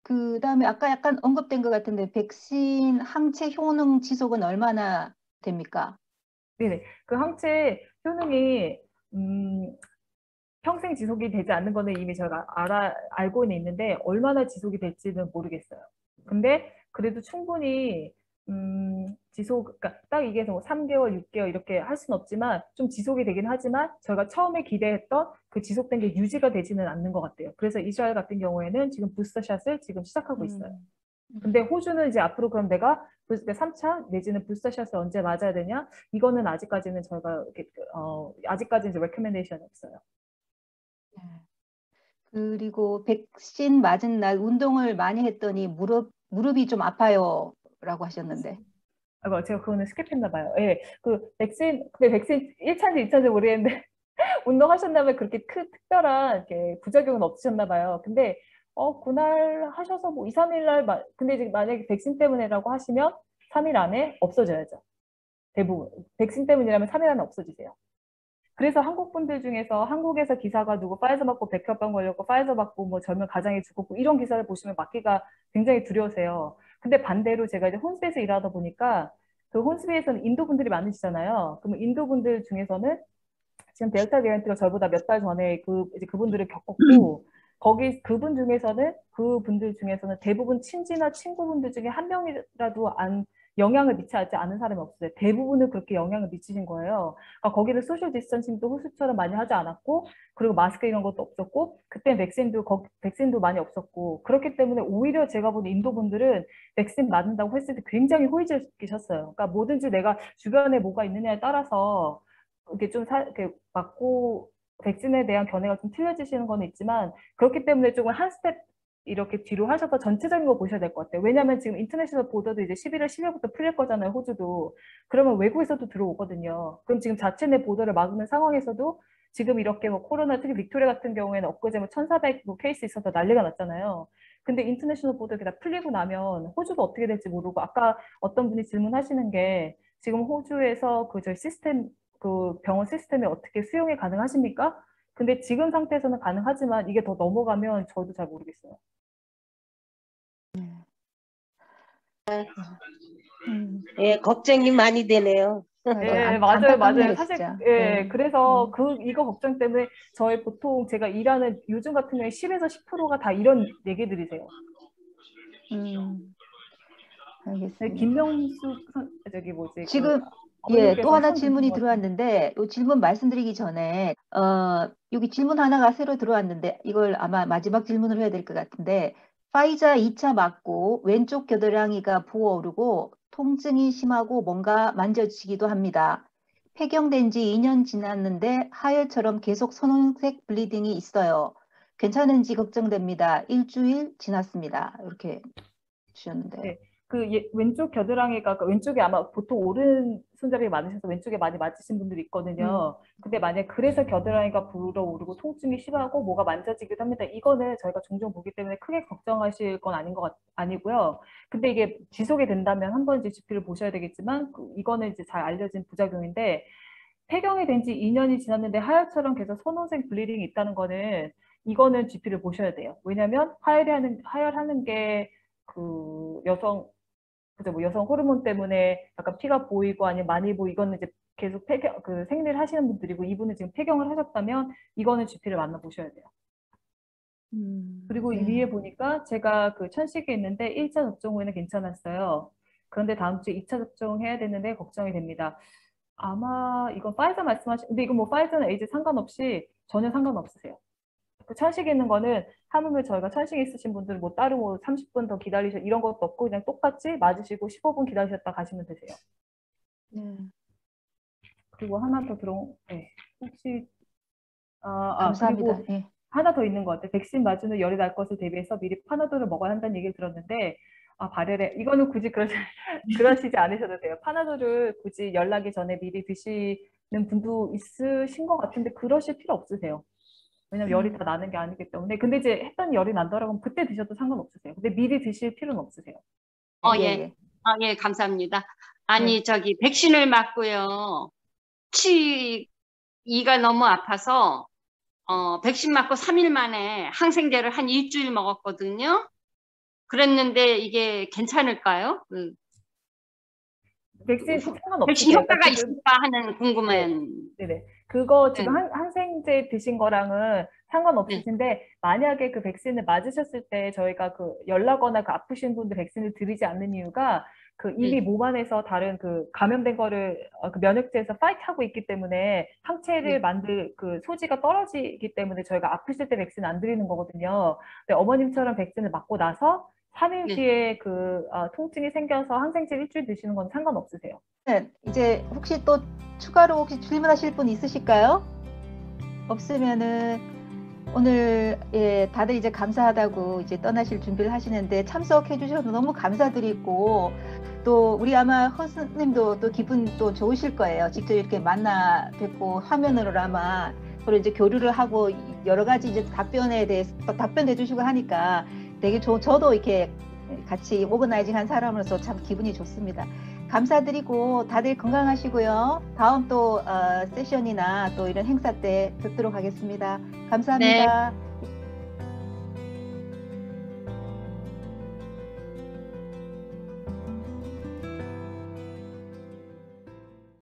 S2: 그 다음에 아까 약간 언급된 것 같은데 백신 항체 효능 지속은 얼마나 됩니까?
S1: 네네. 그 항체 효능이 평생 지속이 되지 않는 거는 이미 저희가 알고는 있는데 얼마나 지속이 될지는 모르겠어요. 근데 그래도 충분히 그러니까 딱 이게 뭐 3개월, 6개월 이렇게 할 수는 없지만 좀 지속이 되긴 하지만 저희가 처음에 기대했던 그 지속된 게 유지가 되지는 않는 것 같아요. 그래서 이스라엘 같은 경우에는 지금 부스터샷을 지금 시작하고 있어요.
S2: 음,
S1: 근데
S2: 음,
S1: 호주는 이제 앞으로 그럼 내가 3차 내지는 부스터샷을 언제 맞아야 되냐? 이거는 아직까지는 저희가 아직까지는 이제 레커멘데이션이 없어요.
S2: 네. 그리고 백신 맞은 날 운동을 많이 했더니 무릎이 좀 아파요라고 하셨는데.
S1: 제가 그거는 스킵했나 봐요. 예, 근데 백신 1차인지 2차인지 모르겠는데, 운동하셨다면 그렇게 특별한 이렇게 부작용은 없으셨나 봐요. 근데, 그날 하셔서 뭐 2, 3일 날, 근데 이제 만약에 백신 때문에라고 하시면 3일 안에 없어져야죠. 대부분. 백신 때문이라면 3일 안에 없어지세요. 그래서 한국 분들 중에서 한국에서 기사가 누구 파이저 맞고 백혈병 걸렸고 파이저 맞고 뭐 젊은 가장이 죽었고 이런 기사를 보시면 맞기가 굉장히 두려우세요. 근데 반대로 제가 이제 혼스비에서 일하다 보니까 그 혼스비에서는 인도 분들이 많으시잖아요. 그러면 인도 분들 중에서는 지금 델타 베리언트가 저보다 몇 달 전에 이제 그분들을 겪었고 그분 중에서는 그분들 중에서는 대부분 친지나 친구분들 중에 한 명이라도 영향을 미치지 않은 사람이 없어요. 대부분은 그렇게 영향을 미치신 거예요. 그러니까 거기는 소셜 디스턴싱도 호수처럼 많이 하지 않았고, 그리고 마스크 이런 것도 없었고, 그때 백신도 많이 없었고, 그렇기 때문에 오히려 제가 본 인도 분들은 백신 맞는다고 했을 때 굉장히 호의적이셨어요. 그러니까 뭐든지 내가 주변에 뭐가 있느냐에 따라서 이렇게 이렇게 맞고 백신에 대한 견해가 좀 틀려지시는 건 있지만 그렇기 때문에 조금 한 스텝 이렇게 뒤로 하셔서 전체적인 거 보셔야 될 것 같아요. 왜냐하면 지금 인터내셔널 보더도 이제 11월 10일부터 풀릴 거잖아요, 호주도. 그러면 외국에서도 들어오거든요. 그럼 지금 자체 내 보더를 막는 상황에서도 지금 이렇게 뭐 코로나 특히 빅토리아 같은 경우에는 엊그제 뭐 1,400 뭐 케이스 있어서 난리가 났잖아요. 근데 인터내셔널 보더 이렇게 다 풀리고 나면 호주도 어떻게 될지 모르고 아까 어떤 분이 질문하시는 게 지금 호주에서 저희 시스템 병원 시스템이 어떻게 수용이 가능하십니까? 근데 지금 상태에서는 가능하지만 이게 더 넘어가면 저도 잘 모르겠어요.
S3: 예, 걱정이 많이 되네요.
S1: 예, 맞아요, 맞아요.
S2: 안타깝네요,
S1: 사실,
S2: 진짜.
S1: 예, 그래서 이거 걱정 때문에 보통 제가 일하는 요즘 같은 경우에 10에서 10%가 다 이런 얘기들이세요. 네,
S2: 알겠습니다.
S1: 김명수,
S2: 지금 또
S1: 어머니께서
S2: 하나
S1: 처음
S2: 질문이
S1: 주신 것 같은데.
S2: 들어왔는데 이 질문 말씀드리기 전에 여기 질문 하나가 새로 들어왔는데 이걸 아마 마지막 질문을 해야 될 것 같은데 파이자 2차 맞고 왼쪽 겨드랑이가 부어오르고 통증이 심하고 뭔가 만져지기도 합니다. 폐경된 지 2년 지났는데 하열처럼 계속 선홍색 블리딩이 있어요. 괜찮은지 걱정됩니다. 일주일 지났습니다. 이렇게 주셨는데요.
S1: 네. 왼쪽 겨드랑이가 왼쪽에 아마 보통 오른손잡이 많으셔서 왼쪽에 많이 맞으신 분들이 있거든요. 근데 만약 그래서 겨드랑이가 불어오르고 통증이 심하고 뭐가 만져지기도 합니다. 이거는 저희가 종종 보기 때문에 크게 걱정하실 건 아니고요. 근데 이게 지속이 된다면 한 번 이제 GP를 보셔야 되겠지만 이거는 이제 잘 알려진 부작용인데 폐경이 된 지 2년이 지났는데 하혈처럼 계속 선홍색 블리딩이 있다는 거는 이거는 GP를 보셔야 돼요. 왜냐하면 하혈하는 게 뭐 여성 호르몬 때문에 약간 피가 보이고 아니면 많이 보이고 이거는 이제 계속 생리를 하시는 분들이고 이분은 지금 폐경을 하셨다면 이거는 GP를 만나보셔야 돼요. 그리고 이 위에 보니까 제가 천식에 있는데 1차 접종 후에는 괜찮았어요. 그런데 다음 주에 2차 접종해야 되는데 걱정이 됩니다. 아마 이건 파이저 근데 이건 뭐 파이저는 에이즈 상관없이 전혀 상관없으세요. 천식에 있는 거는 하물며 저희가 천식에 있으신 분들은 뭐 따로 뭐 30분 더 이런 것도 없고 그냥 똑같이 맞으시고 15분 기다리셨다 가시면 되세요. 그리고 하나 더 네. 혹시
S2: 감사합니다.
S1: 그리고 하나 더 있는 것 같아요. 백신 맞은 후 열이 날 것을 대비해서 미리 파나돌을 먹어야 한다는 얘기를 들었는데 발열에 이거는 굳이 그러시지 않으셔도 돼요. 파나돌을 굳이 열 나기 전에 미리 드시는 분도 있으신 것 같은데 그러실 필요 없으세요. 왜냐면 열이 다 나는 게 아니기 때문에. 근데 이제 했더니 열이 난다라고 그때 드셔도 상관없으세요. 근데 미리 드실 필요는 없으세요.
S3: 예. 예, 감사합니다. 아니, 백신을 맞고요. 이가 너무 아파서, 백신 맞고 3일 만에 항생제를 한 일주일 먹었거든요. 그랬는데 이게 괜찮을까요?
S1: 백신 상관없으세요.
S3: 백신 효과가 있을까 하는 궁금한.
S1: 네네. 그거 지금 항생제 드신 거랑은 상관없으신데 만약에 그 백신을 맞으셨을 때 저희가 열 나거나 아프신 분들 백신을 드리지 않는 이유가 이미 몸 안에서 다른 감염된 거를 면역체에서 파이트하고 있기 때문에 항체를 만들 소지가 떨어지기 때문에 저희가 아프실 때 백신 안 드리는 거거든요. 근데 어머님처럼 백신을 맞고 나서 3일 뒤에 통증이 생겨서 항생제 일주일 드시는 건 상관없으세요.
S2: 이제 혹시 또 추가로 질문하실 분 있으실까요? 없으면은 오늘 예, 다들 이제 감사하다고 이제 떠나실 준비를 하시는데 참석해 주셔서 너무 감사드리고 또 우리 아마 허스님도 또 기분 또 좋으실 거예요. 직접 이렇게 만나 뵙고 화면으로 아마 서로 이제 교류를 하고 여러 가지 이제 답변에 대해서 또 답변해 주시고 하니까 되게 저도 이렇게 같이 오거나이징한 사람으로서 참 기분이 좋습니다. 감사드리고 다들 건강하시고요. 다음 또 세션이나 또 이런 행사 때 뵙도록 하겠습니다. 감사합니다.